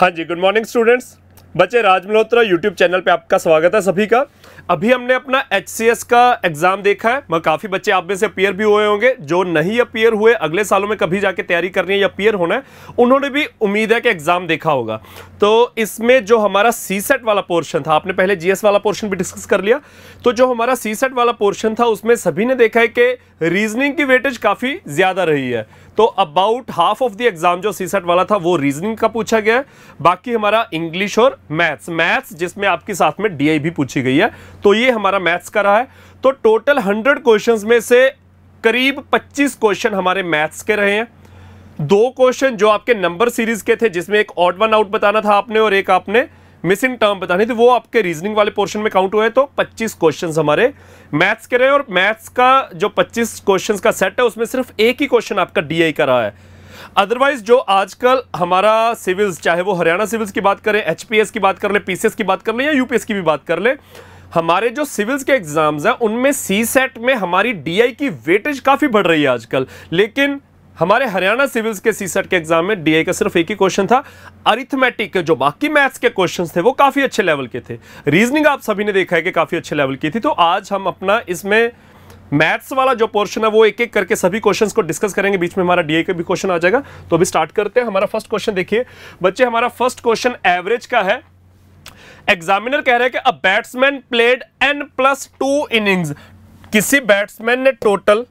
हाँ जी, good morning students. बच्चे, राज Malhotra YouTube channel पे आपका स्वागत है सभी का। अभी हमने अपना HCS का एग्जाम देखा है, मगर काफ़ी बच्चे आप में से अपीयर भी हुए होंगे। जो नहीं अपीयर हुए, अगले सालों में कभी जाके तैयारी करनी है या अपीयर होना है, उन्होंने भी उम्मीद है कि एग्जाम देखा होगा। तो इसमें जो हमारा CSET वाला पोर्शन था, आपने पहले GS वाला पोर्शन भी डिस्कस कर लिया, तो जो हमारा CSET वाला पोर्शन था उसमें सभी ने देखा है कि रीजनिंग की वेटेज काफ़ी ज़्यादा रही है। तो about half of the exam जो CSET वाला था वो रीजनिंग का पूछा गया है, बाकी हमारा इंग्लिश और मैथ्स जिसमें आपके साथ में DI भी पूछी गई है, तो ये हमारा मैथ्स का रहा है। तो टोटल 100 क्वेश्चंस में से करीब 25 क्वेश्चन हमारे मैथ्स के रहे हैं। 2 क्वेश्चन जो आपके नंबर सीरीज के थे, जिसमें एक ऑड वन आउट बताना था आपने और एक आपने मिसिंग टर्म बतानी थी, वो आपके रीजनिंग वाले पोर्शन में काउंट हुए। तो 25 क्वेश्चंस हमारे मैथ्स के रहे और मैथ्स का जो 25 क्वेश्चंस का सेट है उसमें सिर्फ एक ही क्वेश्चन आपका DI का रहा है। अदरवाइज जो आजकल हमारा सिविल्स, चाहे वो हरियाणा सिविल्स की बात करें, HPS की बात कर ले, PCS की बात कर ले या UPS की भी बात कर ले, हमारे जो सिविल्स के एग्जाम्स हैं उनमें CSET में हमारी DI की वेटेज काफी बढ़ रही है आजकल। लेकिन हमारे हरियाणा सिविल्स के CSET के एग्जाम में DI का सिर्फ एक ही क्वेश्चन था। अरिथमेटिक के जो बाकी मैथ्स के क्वेश्चंस थे वो काफी अच्छे लेवल के थे। रीजनिंग आप सभी ने देखा है कि काफी अच्छे लेवल की थी। तो आज हम अपना इसमें मैथ्स वाला जो पोर्शन है वो एक एक करके सभी क्वेश्चंस को डिस्कस करेंगे। बीच में हमारा DI का भी क्वेश्चन आ जाएगा। तो अभी स्टार्ट करते हैं। हमारा फर्स्ट क्वेश्चन देखिए बच्चे, हमारा फर्स्ट क्वेश्चन एवरेज का है। एग्जामिनर कह रहे हैं कि a batsman played N+2 innings. किसी बैट्समैन ने टोटल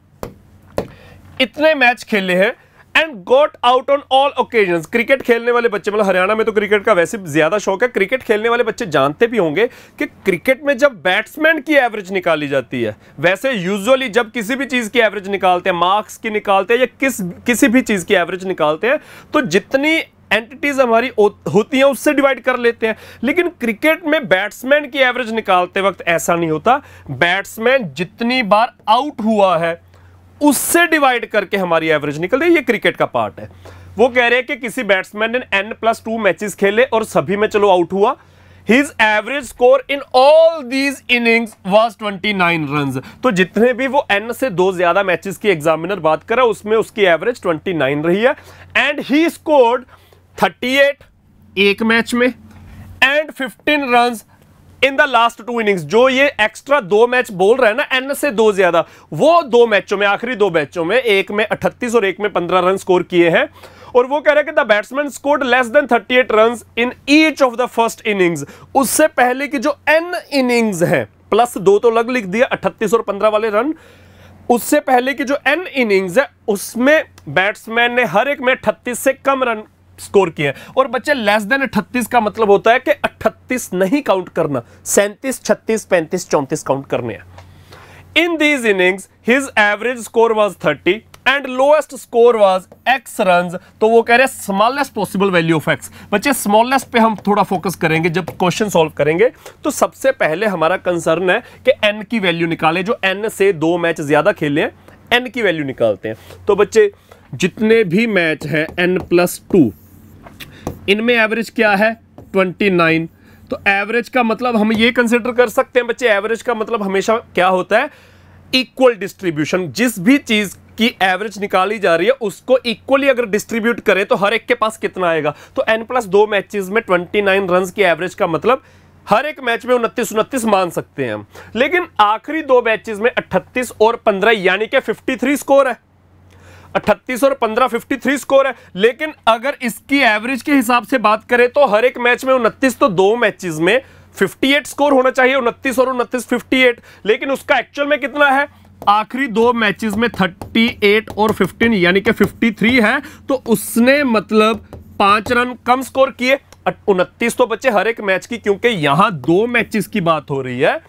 इतने मैच खेले हैं and got out on all occasions. Cricket खेलने वाले बच्चे, मतलब हरियाणा में तो क्रिकेट का वैसे ज्यादा शौक है, क्रिकेट खेलने वाले बच्चे जानते भी होंगे कि क्रिकेट में जब बैट्समैन की एवरेज निकाली जाती है, वैसे यूजुअली जब किसी भी चीज की एवरेज निकालते हैं, मार्क्स की निकालते हैं या किसी भी चीज की एवरेज निकालते हैं, तो जितनी एंटिटीज हमारी होती हैं उससे डिवाइड कर लेते हैं। लेकिन क्रिकेट में बैट्समैन की एवरेज निकालते वक्त ऐसा नहीं होता। बैट्समैन जितनी बार आउट हुआ है उससे डिवाइड करके हमारी एवरेज निकलती है। ये क्रिकेट का पार्ट है। वो कह रहे हैं कि किसी बैट्समैन ने N+2 मैचेस खेले और सभी में चलो आउट हुआ। His average score in all these innings was 29 runs। तो जितने भी वो N से 2 ज्यादा मैचेस की एग्जामिनर बात कर रहा है उसमें उसकी एवरेज 29 रही है। एंड ही स्कोर्ड 38 एक मैच में and 15 runs in the last 2 innings. जो ये एक्स्ट्रा 2 मैच बोल रहा है ना, N से 2 ज्यादा, वो 2 मैचों में, आखिरी 2 मैचों में, एक में 38 और एक में 15 रन स्कोर किए हैं। और वो कह रहे हैं कि the batsman scored less than 38 runs in each of the first innings. उससे पहले की जो N इनिंग्स है, +2 तो लग लिख दिया, 38 और 15 वाले रन, उससे पहले की जो N इनिंग्स है उसमें बैट्समैन ने हर एक में 38 से कम रन स्कोर किए। और बच्चे, लेस देन 38 का मतलब होता है कि 38 नहीं काउंट करना, 37, 36, 35, 34 काउंट करने हैं। In these innings his average score was 30 and lowest score was X runs. तो वो कह रहे हैं smallest possible value of X। बच्चे, स्मॉलेस्ट पे हम थोड़ा फोकस करेंगे जब क्वेश्चन सॉल्व करेंगे। तो सबसे पहले हमारा कंसर्न है कि N की वैल्यू निकालें। जो N से 2 मैच ज्यादा खेले हैं, N की वैल्यू निकालते हैं। तो बच्चे, जितने भी मैच है N+2, इनमें एवरेज क्या है 29। तो एवरेज का मतलब हम ये कंसिडर कर सकते हैं बच्चे, एवरेज का मतलब हमेशा क्या होता है, इक्वल डिस्ट्रीब्यूशन। जिस भी चीज की एवरेज निकाली जा रही है उसको इक्वली अगर डिस्ट्रीब्यूट करें तो हर एक के पास कितना आएगा। तो N+2 मैचेस में 29 रन की एवरेज का मतलब हर एक मैच में 29 मान सकते हैं हम। लेकिन आखिरी 2 मैचेस में 38 और 15 यानी कि 53 स्कोर है। 38 और 15 53 स्कोर है। लेकिन अगर इसकी एवरेज के हिसाब से बात करें तो हर एक मैच में 29, तो 2 मैचेस में 58 स्कोर होना चाहिए, 29 और 29 58। लेकिन उसका एक्चुअल में कितना है, आखिरी 2 मैचेस में 38 और 15 यानी कि 53 है। तो उसने मतलब 5 रन कम स्कोर किए। 29 तो बच्चे हर एक मैच की, क्योंकि यहां 2 मैचेस की बात हो रही है,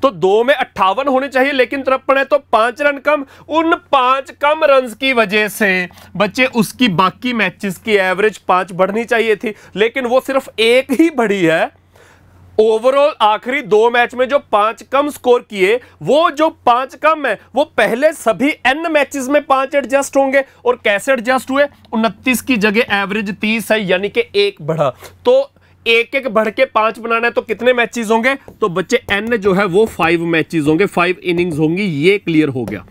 तो 2 में 58 होने चाहिए, लेकिन 53 है तो 5 रन कम। उन 5 कम रन्स की वजह से बच्चे उसकी बाकी मैचेस की एवरेज 5 बढ़नी चाहिए थी, लेकिन वो सिर्फ 1 ही बढ़ी है। ओवरऑल आखिरी 2 मैच में जो 5 कम स्कोर किए, वो जो 5 कम है वो पहले सभी N मैचेस में 5 एडजस्ट होंगे। और कैसे एडजस्ट हुए, 29 की जगह एवरेज 30 है यानी कि 1 बढ़ा। तो 1 बढ़ के 5 बनाना है तो कितने मैचेस होंगे, तो बच्चे N जो है वो 5 मैचेस होंगे, 5 इनिंग्स होंगी। ये क्लियर हो गया,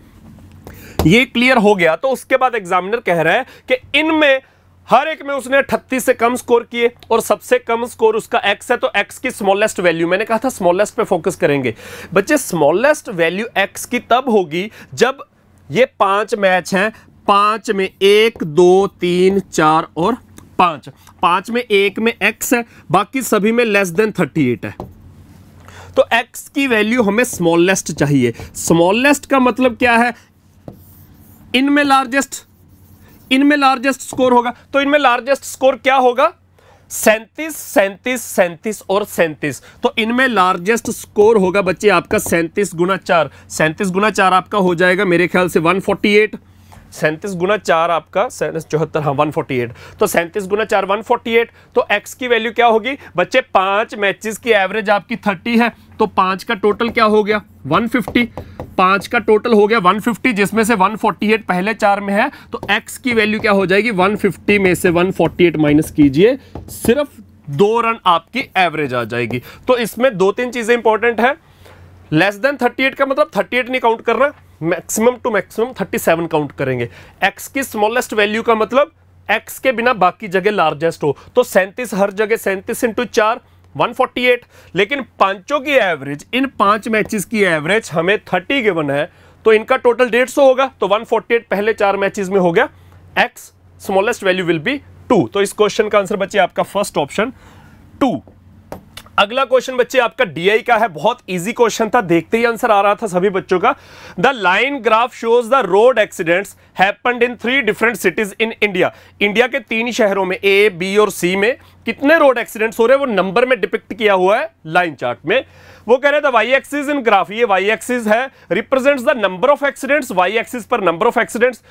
ये क्लियर हो गया। तो उसके बाद एग्जामिनर कह रहा है कि इनमें हर एक में उसने 38 से कम स्कोर किए और सबसे कम स्कोर उसका x है, तो x की स्मॉलेस्ट वैल्यू, मैंने कहा था स्मॉलेस्ट पे फोकस करेंगे बच्चे। स्मॉलेस्ट वैल्यू x की तब होगी जब ये 5 मैच हैं, 5 में 1 2 3 4 और 5 में एक में x है, बाकी सभी में लेस देन 38 है, तो x की वैल्यू हमें स्मॉलेस्ट चाहिए। स्मॉलेस्ट का मतलब क्या है, इनमें लार्जेस्ट स्कोर होगा, तो इनमें लार्जेस्ट स्कोर क्या होगा, 37 37 37 और 37, तो इनमें लार्जेस्ट स्कोर होगा बच्चे आपका 37 गुना 4, 37 गुना 4 आपका हो जाएगा मेरे ख्याल से 148, 37 गुना 4 आपका 74, हाँ 148, तो 37 गुना 4 148, तो x की वैल्यू क्या होगी बच्चे, 5 मैचेस की एवरेज आपकी 30 है, तो 5 का टोटल क्या हो गया 150, 5 का टोटल हो गया 150, जिसमें से 148 पहले 4 में है, तो x की वैल्यू क्या हो जाएगी, 150 में से 148 माइनस कीजिए, सिर्फ 2 रन आपकी एवरेज आ जाएगी। तो इसमें 2-3 चीजें इंपॉर्टेंट है, लेस देन 38 का मतलब 38 नहीं काउंट करना, मैक्सिमम टू मैक्सिमम 37 काउंट करेंगे। x की स्मॉलेस्ट वैल्यू का मतलब x के बिना बाकी जगह लार्जेस्ट हो, तो 37 हर जगह, 37 इंटू 4 148, लेकिन पांचों की एवरेज, इन 5 मैचेस की एवरेज हमें 30 गिवन है, तो इनका टोटल 150 होगा, तो 148 पहले 4 मैचेस में हो गया, x smallest value will be 2, तो इस क्वेश्चन का आंसर बच्चे आपका फर्स्ट ऑप्शन 2। अगला क्वेश्चन बच्चे आपका DI का है, बहुत इजी क्वेश्चन था, देखते ही आंसर आ रहा था सभी बच्चों का। The line graph shows the road accidents happened in 3 different cities in India. India के 3 शहरों में A, B और C में कितने रोड एक्सीडेंट्स हो रहे हैं, वो नंबर में डिपिक्ट किया हुआ है लाइन चार्ट में। वो कह रहे थे y एक्सिस इन ग्राफ, ये y एक्सिस है, represents the number of accidents, y axis पर number of accidents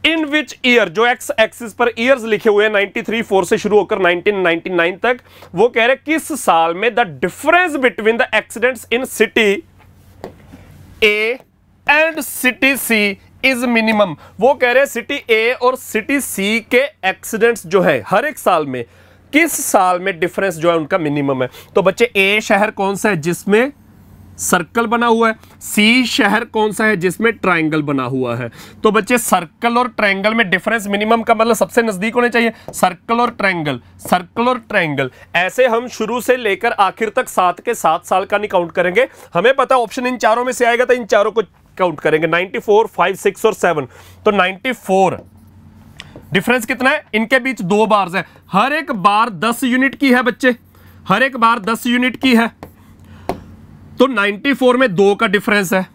in which year, जो x एक्सिस पर ईयर्स लिखे हुए हैं 93-4 से शुरू होकर 1999 तक, वो कह रहे किस साल में the difference between the accidents in city A and city C is minimum. वो कह रहे सिटी A और सिटी C के एक्सीडेंट्स जो है हर एक साल में, किस साल में डिफरेंस जो है उनका मिनिमम है। तो बच्चे A शहर कौन सा है जिसमें सर्कल बना हुआ है, C शहर कौन सा है जिसमें ट्रायंगल बना हुआ है। तो बच्चे सर्कल और ट्रायंगल में डिफरेंस मिनिमम का मतलब सबसे नजदीक होने चाहिए, सर्कल और ट्रायंगल, सर्कल और ट्रायंगल, ऐसे हम शुरू से लेकर आखिर तक 7 के 7 साल का नहीं काउंट करेंगे, हमें पता ऑप्शन इन चारों में से आएगा, तो इन चारों को काउंट करेंगे, 94, 5, 6 और 7, तो 94 डिफरेंस कितना है, इनके बीच 2 बार्स है, हर एक बार 10 यूनिट की है बच्चे, हर एक बार 10 यूनिट की है, तो 94 में 2 का डिफरेंस है,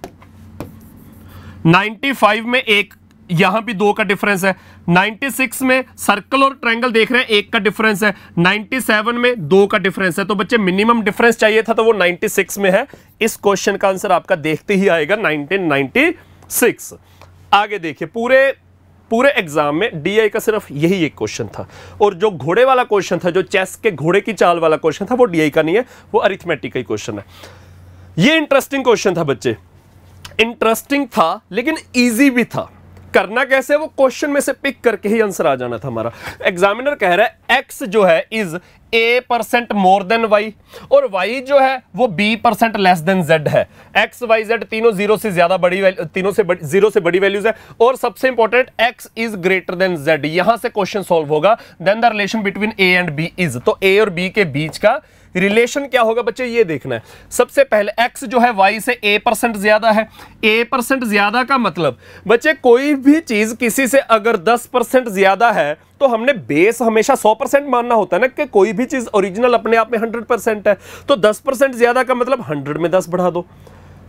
95 में 1, यहां भी 2 का डिफरेंस है, 96 में सर्कल और ट्रायंगल देख रहे हैं 1 का डिफरेंस है, 97 में 2 का डिफरेंस है, तो बच्चे मिनिमम डिफरेंस चाहिए था, तो वो 96 में है। इस क्वेश्चन का आंसर आपका देखते ही आएगा 1996। आगे देखिए, पूरे एग्जाम में DI का सिर्फ यही एक क्वेश्चन था, और जो घोड़े वाला क्वेश्चन था, जो चेस के घोड़े की चाल वाला क्वेश्चन था, वो DI का नहीं है, वो अरिथमेटिक का ही क्वेश्चन है। ये इंटरेस्टिंग क्वेश्चन था बच्चे, इंटरेस्टिंग था लेकिन इजी भी था। करना कैसे, वो क्वेश्चन में से पिक करके ही आंसर आ जाना था हमारा। एग्जामिनर कह रहा है x जो है is a% more than y, और y जो है वो b% लेस देन z है। x y z तीनों जीरो से ज्यादा बड़ी, तीनों से जीरो से बड़ी वैल्यूज है, और सबसे important x is greater than z, यहां से क्वेश्चन सॉल्व होगा। Then the relation between a and b is, तो a और b के बीच का रिलेशन क्या होगा बच्चे, ये देखना है। सबसे पहले x जो है y से a% ज्यादा है, a% ज्यादा का मतलब बच्चे कोई भी चीज किसी से अगर 10% ज्यादा है, तो हमने बेस हमेशा 100% मानना होता है ना, कि कोई भी चीज ओरिजिनल अपने आप में 100% है, तो 10% ज्यादा का मतलब 100 में 10 बढ़ा दो,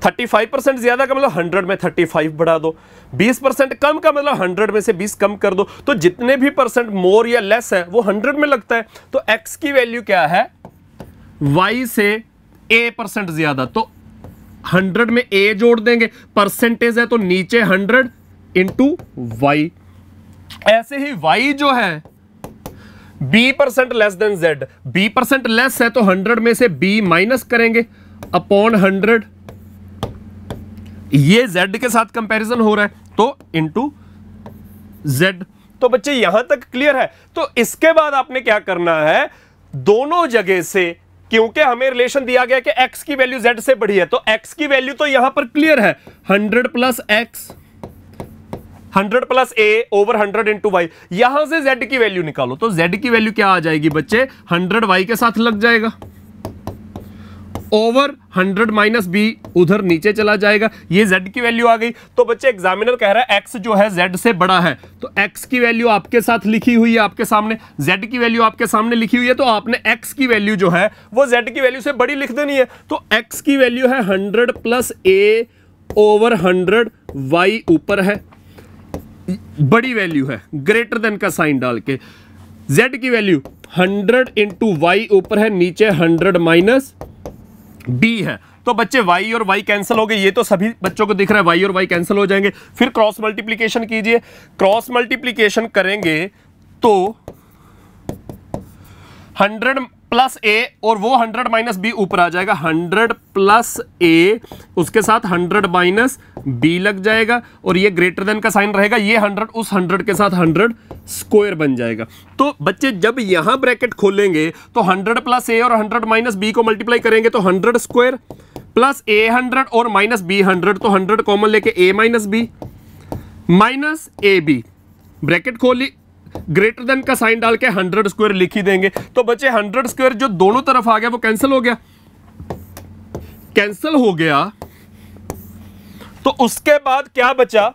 35% ज्यादा का मतलब 100 में 35 बढ़ा दो, 20% कम का मतलब 100 में से 20 कम कर दो, तो जितने भी परसेंट मोर या लेस है वो 100 में लगता है। तो x की वैल्यू क्या है, y से a% ज्यादा, तो 100 में a जोड़ देंगे, परसेंटेज है तो नीचे 100 इंटू y। ऐसे ही y जो है b% less than z, b% less है तो 100 में से b माइनस करेंगे अपॉन 100, ये z के साथ कंपैरिजन हो रहा है, तो इंटू z। तो बच्चे यहां तक क्लियर है। तो इसके बाद आपने क्या करना है, दोनों जगह से, क्योंकि हमें रिलेशन दिया गया कि x की वैल्यू z से बड़ी है, तो x की वैल्यू तो यहां पर क्लियर है, 100 प्लस x 100 प्लस ए ओवर 100 इंटू वाई। यहां से z की वैल्यू निकालो, तो z की वैल्यू क्या आ जाएगी बच्चे, 100 y के साथ लग जाएगा, ओवर 100 माइनस बी उधर नीचे चला जाएगा, ये z की वैल्यू आ गई। तो बच्चे एग्जामिनर कह रहा है x जो है z से बड़ा है, तो x की वैल्यू आपके साथ लिखी हुई है आपके सामने, z की वैल्यू आपके सामने लिखी हुई है, तो आपने x की वैल्यू जो है वो z की वैल्यू से बड़ी लिख देनी है। तो x की वैल्यू है 100 प्लस a ओवर 100, y ऊपर है, बड़ी वैल्यू है, ग्रेटर देन का साइन डाल के। z की वैल्यू 100 इंटू वाई ऊपर है, नीचे 100 माइनस b है। तो बच्चे y और y कैंसिल हो गए, ये तो सभी बच्चों को दिख रहा है, y और y कैंसिल हो जाएंगे। फिर क्रॉस मल्टीप्लिकेशन कीजिए, क्रॉस मल्टीप्लिकेशन करेंगे तो 100 प्लस a और वो 100 माइनस b ऊपर आ जाएगा, 100 प्लस a उसके साथ 100 माइनस b लग जाएगा, और ये ग्रेटर देन का साइन रहेगा, ये 100 उस 100 के साथ 100 स्क्वायर बन जाएगा। तो बच्चे जब यहां ब्रैकेट खोलेंगे तो 100 प्लस a और 100 माइनस b को मल्टीप्लाई करेंगे तो 100 स्क्वायर प्लस a 100 और माइनस b 100, तो 100 कॉमन लेके a minus b minus a b, bracket खोली, ग्रेटर देन का साइन डाल के 100 स्क्वायर लिख ही देंगे। तो बच्चे 100 स्क्वायर जो दोनों तरफ आ गया वो कैंसिल हो गया, कैंसिल हो गया। तो उसके बाद क्या बचा,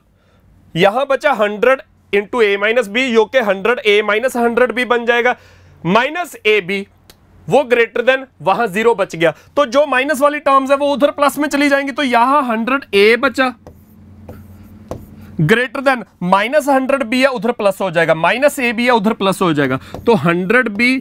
यहां बचा 100 इंटू ए माइनस बी, यो के 100 ए माइनस 100 बी बन जाएगा, माइनस ए बी वो ग्रेटर देन, वहां 0 बच गया। तो जो माइनस वाली टर्म्स है वो उधर प्लस में चली जाएंगी, तो यहां 100 ए बचा, ग्रेटर देन माइनस 100 बी है उधर प्लस हो जाएगा, माइनस ए बी है उधर प्लस हो जाएगा, तो 100 बी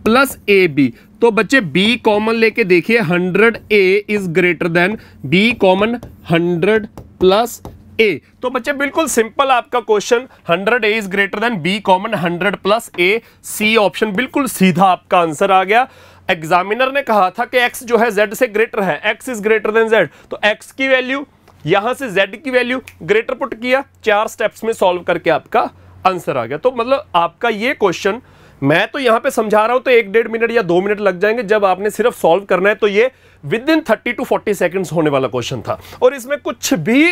प्लस ए बी। तो बच्चे b कॉमन लेके देखिए, 100 a is greater than b common 100 plus a। तो बच्चे बिल्कुल सिंपल आपका question, 100 a is greater than b common 100 plus a, C option बिल्कुल सीधा आपका आंसर आ गया। एग्जामिनर ने कहा था कि x जो है z से ग्रेटर है, x is greater than z, तो x की वैल्यू यहां से z की वैल्यू ग्रेटर पुट किया, 4 स्टेप्स में सॉल्व करके आपका आंसर आ गया। तो मतलब आपका ये क्वेश्चन मैं तो यहां पे समझा रहा हूं तो 1-1.5 मिनट या 2 मिनट लग जाएंगे, जब आपने सिर्फ सॉल्व करना है तो ये विद इन 30 to 40 सेकंड्स होने वाला क्वेश्चन था। और इसमें कुछ भी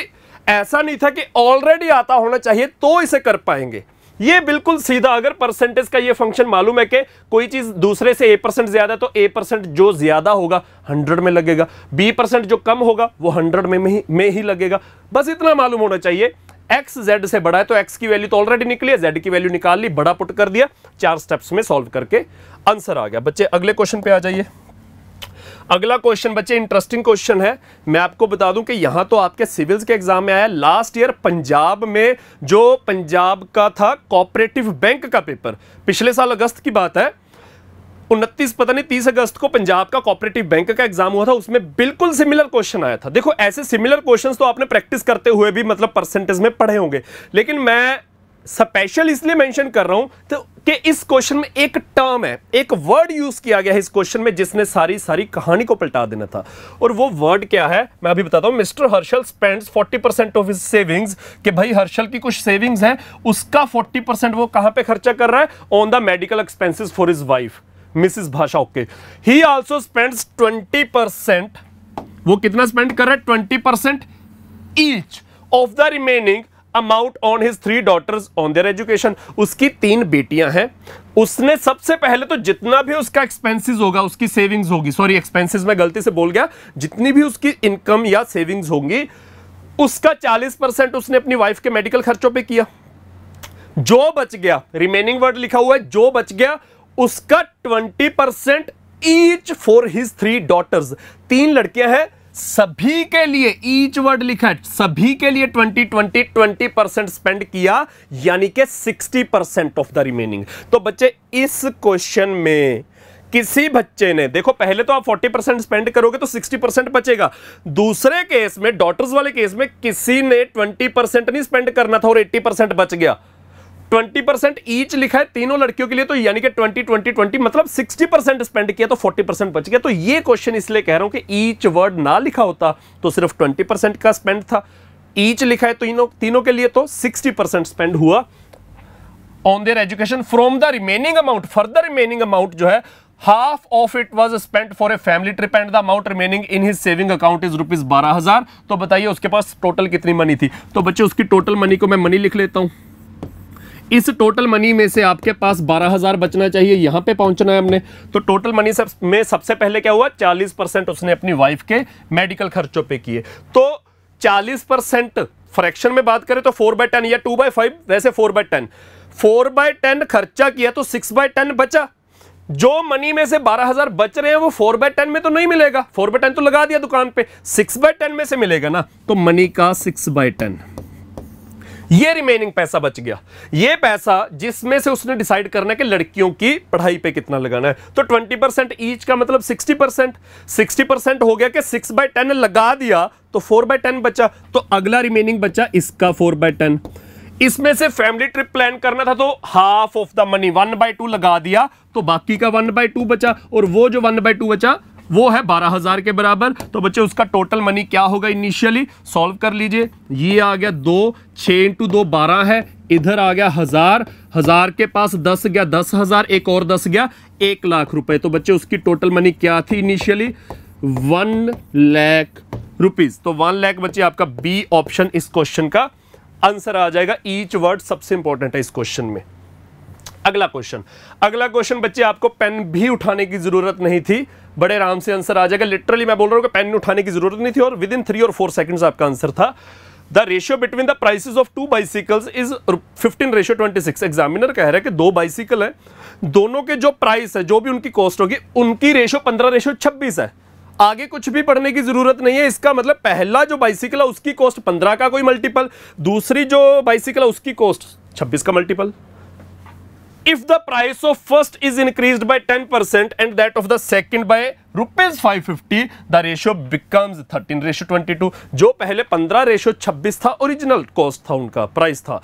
ऐसा नहीं था कि ऑलरेडी आता होना चाहिए तो इसे कर पाएंगे, ये बिल्कुल सीधा। अगर परसेंटेज का ये फंक्शन मालूम है कि कोई चीज दूसरे से a% ज्यादा है तो a% जो ज्यादा होगा 100 में लगेगा, b% जो कम होगा वो 100 में ही लगेगा, बस इतना मालूम होना चाहिए। x z से बड़ा है तो x की वैल्यू तो ऑलरेडी निकली है, z की वैल्यू निकाल ली, बड़ा पुट कर दिया, 4 स्टेप्स में सॉल्व करके आंसर आ गया। बच्चे अगले क्वेश्चन पे आ जाइए। अगला क्वेश्चन बच्चे इंटरेस्टिंग क्वेश्चन है, मैं आपको बता दूं कि यहां तो आपके सिविल्स के एग्जाम में आया लास्ट ईयर, पंजाब में जो पंजाब का था कोऑपरेटिव बैंक का पेपर, पिछले साल अगस्त की बात है, 29 पता नहीं 30 अगस्त को पंजाब का कोऑपरेटिव बैंक का एग्जाम हुआ था, उसमें बिल्कुल सिमिलर क्वेश्चन आया था। देखो ऐसे सिमिलर क्वेश्चंस तो आपने प्रैक्टिस करते हुए भी मतलब परसेंटेज में पढ़े होंगे, लेकिन मैं स्पेशल इसलिए मेंशन कर रहा हूं तो कि इस क्वेश्चन में एक टर्म है, एक वर्ड यूज किया गया है इस क्वेश्चन में जिसने सारी कहानी को पलटा देना था। और वो वर्ड क्या है मैं अभी बताता हूं। Mister Harshal spends 40% of his savings, कि भाई हर्षल की कुछ सेविंग्स है, उसका 40% वो कहां पे खर्चा कर रहा है, on the medical expenses for his wife Mrs Bhasha. Okay, he also spends 20%, वो कितना स्पेंड कर रहा है, 20% each of the remaining amount on his 3 daughters on their education. उसकी 3 बेटियां हैं, उसने सबसे पहले तो जितना भी उसका एक्सपेंसेस होगा, उसकी सेविंग्स होगी, सॉरी एक्सपेंसेस मैं गलती से बोल गया, जितनी भी उसकी इनकम या सेविंग्स होंगी उसका 40% उसने अपनी वाइफ के मेडिकल खर्चों पे किया। जो बच गया, रिमेनिंग वर्ड लिखा हुआ है, जो बच गया उसका 20% ईच फॉर हिज 3 डॉटर्स। 3 लड़कियां हैं, सभी के लिए ईच वर्ड लिखा है, सभी के लिए 20% स्पेंड किया, यानी कि 60% ऑफ द रिमेनिंग। तो बच्चे इस क्वेश्चन में किसी बच्चे ने, देखो पहले तो आप 40% स्पेंड करोगे तो 60% बचेगा, दूसरे केस में डॉटर्स वाले केस में किसी ने 20% नहीं स्पेंड करना था और 80% बच गया। 20% ईच लिखा है तीनों लड़कियों के लिए, तो यानी कि 20 मतलब 60% स्पेंड किया तो 40% बच गया। तो ये क्वेश्चन इसलिए कह रहा हूं कि ईच वर्ड ना लिखा होता तो सिर्फ 20% का स्पेंड था, ईच लिखा है तीनों के लिए तो 60% स्पेंड हुआ on their education from the remaining amount. Further remaining amount जो है half of it was spent for a family trip and the amount remaining in his saving account is rupees 12,000। तो बताइए उसके पास टोटल कितनी money थी। तो बच्चे उसकी टोटल मनी को मैं मनी लिख लेता हूं। इस टोटल मनी में से आपके पास 12,000 बचना चाहिए, यहां पे पहुंचना है हमने। तो टोटल मनी में सबसे पहले क्या हुआ, 40% उसने अपनी वाइफ के मेडिकल खर्चों पे किए। तो 40% फ्रैक्शन में बात करें तो 4/10 या 2/5, वैसे 4/10। 4/10 खर्चा किया तो 6/10 बचा। जो मनी में से 12,000 बच रहे हैं वो 4/10 में तो नहीं मिलेगा, 4/10 तो लगा दिया दुकान पे, 6/10 में से मिलेगा ना। तो मनी का 6/10 ये रिमेनिंग पैसा बच गया। ये पैसा जिसमें से उसने डिसाइड करना है कि लड़कियों की पढ़ाई पे कितना लगाना है। तो 20% ईच का मतलब 60% हो गया कि 6/10 लगा दिया तो 4/10 बचा। तो अगला रिमेनिंग बचा इसका 4/10। इसमें से फैमिली ट्रिप प्लान करना था तो हाफ ऑफ द मनी 1/2 लगा दिया तो बाकी का 1/2 बचा, और वो जो 1/2 बचा वो है 12,000 के बराबर। तो बच्चे उसका टोटल मनी क्या होगा इनिशियली, सॉल्व कर लीजिए। ये आ गया 2, 6 × 2 12 है, इधर आ गया 1000 के पास 10 गया 10,000, एक और 10 गया 1 लाख रुपए। तो बच्चे उसकी टोटल मनी क्या थी इनिशियली, 1 लाख रुपीज। तो 1 लाख बच्चे आपका बी ऑप्शन इस क्वेश्चन का आंसर आ जाएगा। ईच वर्ड सबसे इंपॉर्टेंट है इस क्वेश्चन में। अगला क्वेश्चन बच्चे आपको पेन भी उठाने की जरूरत नहीं थी, बड़े आराम से आंसर आ जाएगा। लिटरली मैं बोल रहा हूं कि पेन उठाने की जरूरत नहीं थी और विद इन 3 और 4 सेकंड्स आपका आंसर था। The ratio between the prices of 2 bicycles is 15:26। Examiner कह रहा है कि 2 बाइसिकल है, दोनों के जो प्राइस है, जो भी उनकी कॉस्ट होगी, उनकी रेशियो 15:26 है। आगे कुछ भी पढ़ने की जरूरत नहीं है। इसका मतलब पहला जो बाइसिकल है उसकी कॉस्ट 15 का कोई मल्टीपल, दूसरी जो बाइसिकल है उसकी कॉस्ट 26 का multiple. If the price of first is increased by 10% and that of the second by ₹550, the ratio becomes 13:22। जो पहले 15:26 था, ओरिजिनल कॉस्ट था, उनका प्राइस था,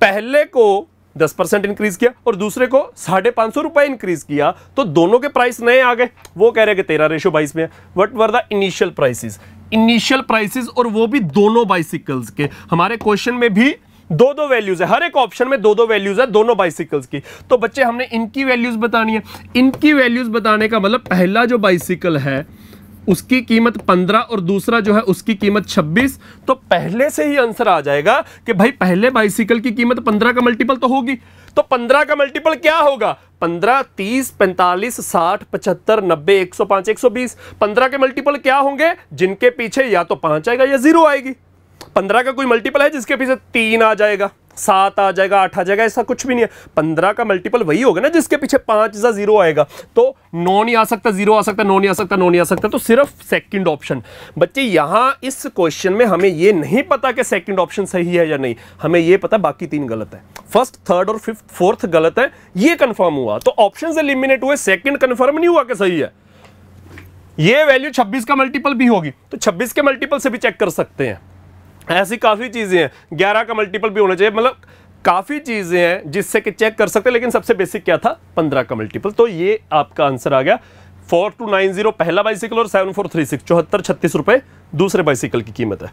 पहले को 10% इंक्रीज किया और दूसरे को ₹550 इंक्रीज किया, तो दोनों के प्राइस नए आ गए। वो कह रहे हैं कि 13:22 में है। What were the initial prices, और वो भी दोनों बाइसिकल्स के। हमारे क्वेश्चन में भी 2 वैल्यूज है, हर एक ऑप्शन में 2 वैल्यूज है दोनों बाइसिकल्स की। तो बच्चे हमने इनकी वैल्यूज बतानी है। इनकी वैल्यूज बताने का मतलब पहला जो बाइसिकल है उसकी कीमत 15 और दूसरा जो है उसकी कीमत 26। तो पहले से ही आंसर आ जाएगा कि भाई पहले बाइसिकल की कीमत 15 का मल्टीपल तो होगी। तो 15 का मल्टीपल क्या होगा, 15, 30, 45, 60, 75, 90, 105, 120। 15 के मल्टीपल क्या होंगे, जिनके पीछे या तो 5 आएगा या 0 आएगी। 15 का कोई मल्टीपल है जिसके पीछे 3 आ जाएगा, 7 आ जाएगा, 8 आ जाएगा, ऐसा कुछ भी नहीं है। 15 का मल्टीपल वही होगा ना जिसके पीछे 5 या 0 आएगा। तो 9 नहीं आ सकता, 0 आ सकता, 9 नहीं आ सकता, 9 नहीं आ सकता। तो सिर्फ सेकंड ऑप्शन। बच्चे यहां इस क्वेश्चन में हमें यह नहीं पता कि सेकंड ऑप्शन सही है या नहीं, हमें यह पता बाकी 3 गलत है। फर्स्ट, थर्ड और फिफ्थ, फोर्थ गलत है, ये कंफर्म हुआ। तो ऑप्शन एलिमिनेट हुए, सेकंड कंफर्म नहीं हुआ कि सही है। ये वैल्यू 26 का मल्टीपल भी होगी तो 26 के मल्टीपल से भी चेक कर सकते हैं। ऐसी काफी चीजें हैं, 11 का मल्टीपल भी होना चाहिए, मतलब काफी चीजें हैं जिससे कि चेक कर सकते हैं। लेकिन सबसे बेसिक क्या था, 15 का मल्टीपल। तो ये आपका आंसर आ गया 4290 पहला बाइसिकल और 7436 7436 रुपए दूसरे बाइसिकल की कीमत है।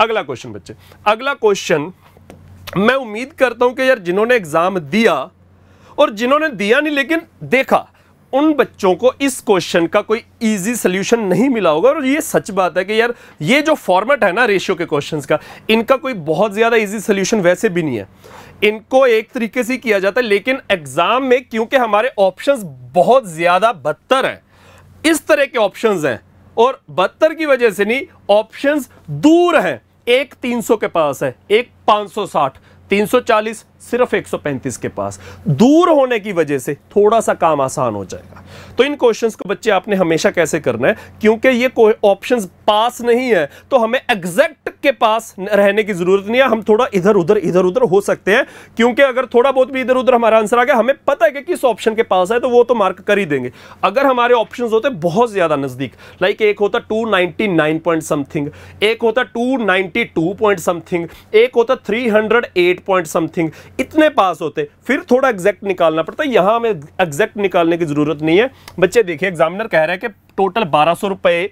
अगला क्वेश्चन बच्चे, अगला क्वेश्चन मैं उम्मीद करता हूं कि यार जिन्होंने एग्जाम दिया और जिन्होंने दिया नहीं लेकिन देखा, उन बच्चों को इस क्वेश्चन का कोई इजी सॉल्यूशन नहीं मिला होगा। और ये सच बात है कि यार ये जो फॉर्मेट है ना रेशियो के क्वेश्चंस का, इनका कोई बहुत ज्यादा इजी सॉल्यूशन वैसे भी नहीं है। इनको एक तरीके से किया जाता है, लेकिन एग्जाम में क्योंकि हमारे ऑप्शंस बहुत ज्यादा बदतर हैं, इस तरह के ऑप्शंस हैं, और बदतर की वजह से नहीं, ऑप्शंस दूर हैं। एक 300 के पास है, एक 560, 340, सिर्फ 135 के पास। दूर होने की वजह से थोड़ा सा काम आसान हो जाएगा। तो इन क्वेश्चंस को बच्चे आपने हमेशा कैसे करना है, क्योंकि ये कोई ऑप्शंस पास नहीं है तो हमें एग्जैक्ट के पास रहने की जरूरत नहीं है। हम थोड़ा इधर उधर हो सकते हैं, क्योंकि अगर थोड़ा बहुत भी इधर उधर हमारा आंसर आ गया, हमें पता है कि किस ऑप्शन के पास है, तो वो तो मार्क कर ही देंगे। अगर हमारे ऑप्शंस होते बहुत ज्यादा नजदीक, लाइक एक होता 299 पॉइंट समथिंग, एक होता 292 पॉइंट समथिंग, एक होता 308 पॉइंट समथिंग, इतने पास होते फिर थोड़ा एग्जैक्ट निकालना पड़ता है। यहां हमें एग्जैक्ट निकालने की जरूरत नहीं है। बच्चे देखिए, एग्जामिनर कह रहा है कि टोटल 1200 रुपए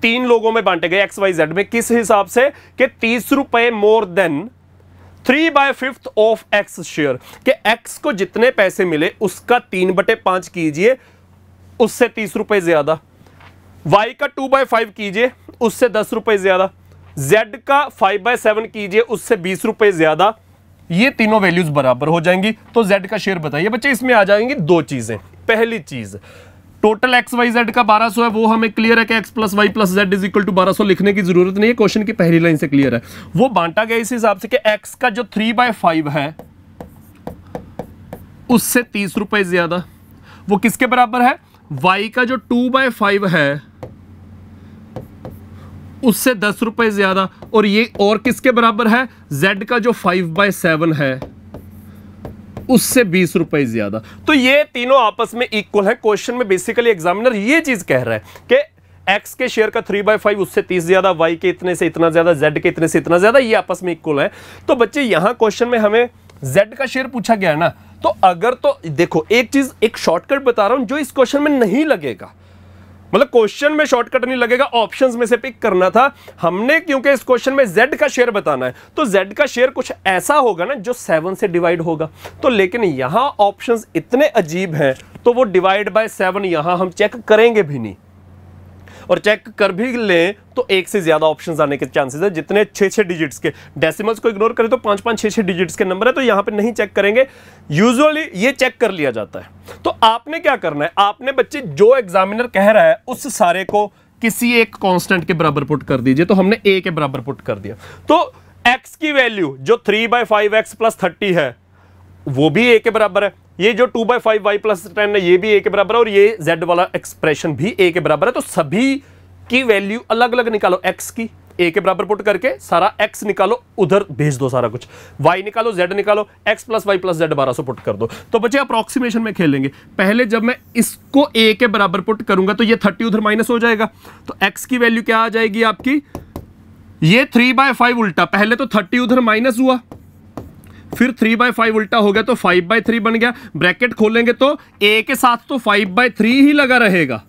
3 लोगों में बांटे गए XYZ में, किस हिसाब से कि 30 रुपए more than 3/5 of X share, कि X को जितने पैसे मिले उसका 3/5 कीजिए उससे 30 रुपए ज्यादा, y का 2/5 कीजिए उससे 10 रुपए ज्यादा, z का 5/7 कीजिए उससे 20 रुपए ज्यादा। ये तीनों वैल्यूज बराबर हो जाएंगी तो z का शेयर बताइए बच्चे। इसमें आ जाएंगी दो चीजें। पहली चीज, टोटल एक्स वाई जेड का 1200 है, वो हमें क्लियर है कि x plus y plus z is equal to 1200 लिखने की जरूरत नहीं है, क्वेश्चन की पहली लाइन से क्लियर है। वो बांटा गया इस हिसाब से कि एक्स का जो 3/5 है उससे 30 रुपए ज्यादा, वो किसके बराबर है, y का जो 2/5 है उससे 10 रुपए ज्यादा, और ये और किसके बराबर है, z का जो 5/7 है उससे 20 रुपए ज्यादा। तो ये तीनों आपस में इक्वल है। क्वेश्चन में बेसिकली एग्जामिनर ये चीज कह रहा है कि x के शेयर का 3/5 उससे 30 ज्यादा, y के इतने से इतना ज्यादा, z के इतने से इतना ज्यादा, ये आपस में इक्वल है। तो बच्चे यहां क्वेश्चन में हमें z का शेयर पूछा गया है ना, तो अगर तो देखो एक चीज, एक शॉर्टकट बता रहा हूं जो इस क्वेश्चन में नहीं लगेगा, मतलब क्वेश्चन में शॉर्टकट नहीं लगेगा, ऑप्शंस में से पिक करना था हमने, क्योंकि इस क्वेश्चन में z का शेयर बताना है। तो z का शेयर कुछ ऐसा होगा ना जो 7 से डिवाइड होगा। तो लेकिन यहां ऑप्शंस इतने अजीब हैं तो वो डिवाइड बाय 7 यहां हम चेक करेंगे भी नहीं, और चेक कर भी लें तो एक से ज्यादा ऑप्शंस आने के चांसेस है। जितने 6-6 डिजिट्स के, डेसिमल्स को इग्नोर करें तो 5-5 6-6 डिजिट्स के नंबर है, तो यहां पे नहीं चेक करेंगे, यूजुअली ये चेक कर लिया जाता है। तो आपने क्या करना है, आपने बच्चे जो एग्जामिनर कह रहा है उस सारे को किसी एक कांस्टेंट के बराबर पुट कर दीजिए। तो हमने a के बराबर पुट कर दिया, तो x की वैल्यू जो 3/5x प्लस 30 है वो भी a के बराबर है, ये जो 2/5 y प्लस 10 है ये भी a के बराबर है, और ये z वाला एक्सप्रेशन भी a के बराबर है। तो सभी की वैल्यू अलग अलग निकालो, x की a के बराबर पुट करके सारा x निकालो, उधर भेज दो सारा कुछ, y निकालो, z निकालो, x plus y plus z 1200 put कर दो। तो बच्चे अप्रोक्सीमेशन में खेलेंगे, पहले जब मैं इसको a के बराबर पुट करूंगा तो ये 30 उधर माइनस हो जाएगा, तो x की वैल्यू क्या आ जाएगी आपकी, ये 3/5 उल्टा, पहले तो 30 उधर माइनस हुआ, फिर 3/5 उल्टा हो गया तो 5/3 बन गया, ब्रैकेट खोलेंगे तो a के साथ तो 5/3 ही लगा रहेगा,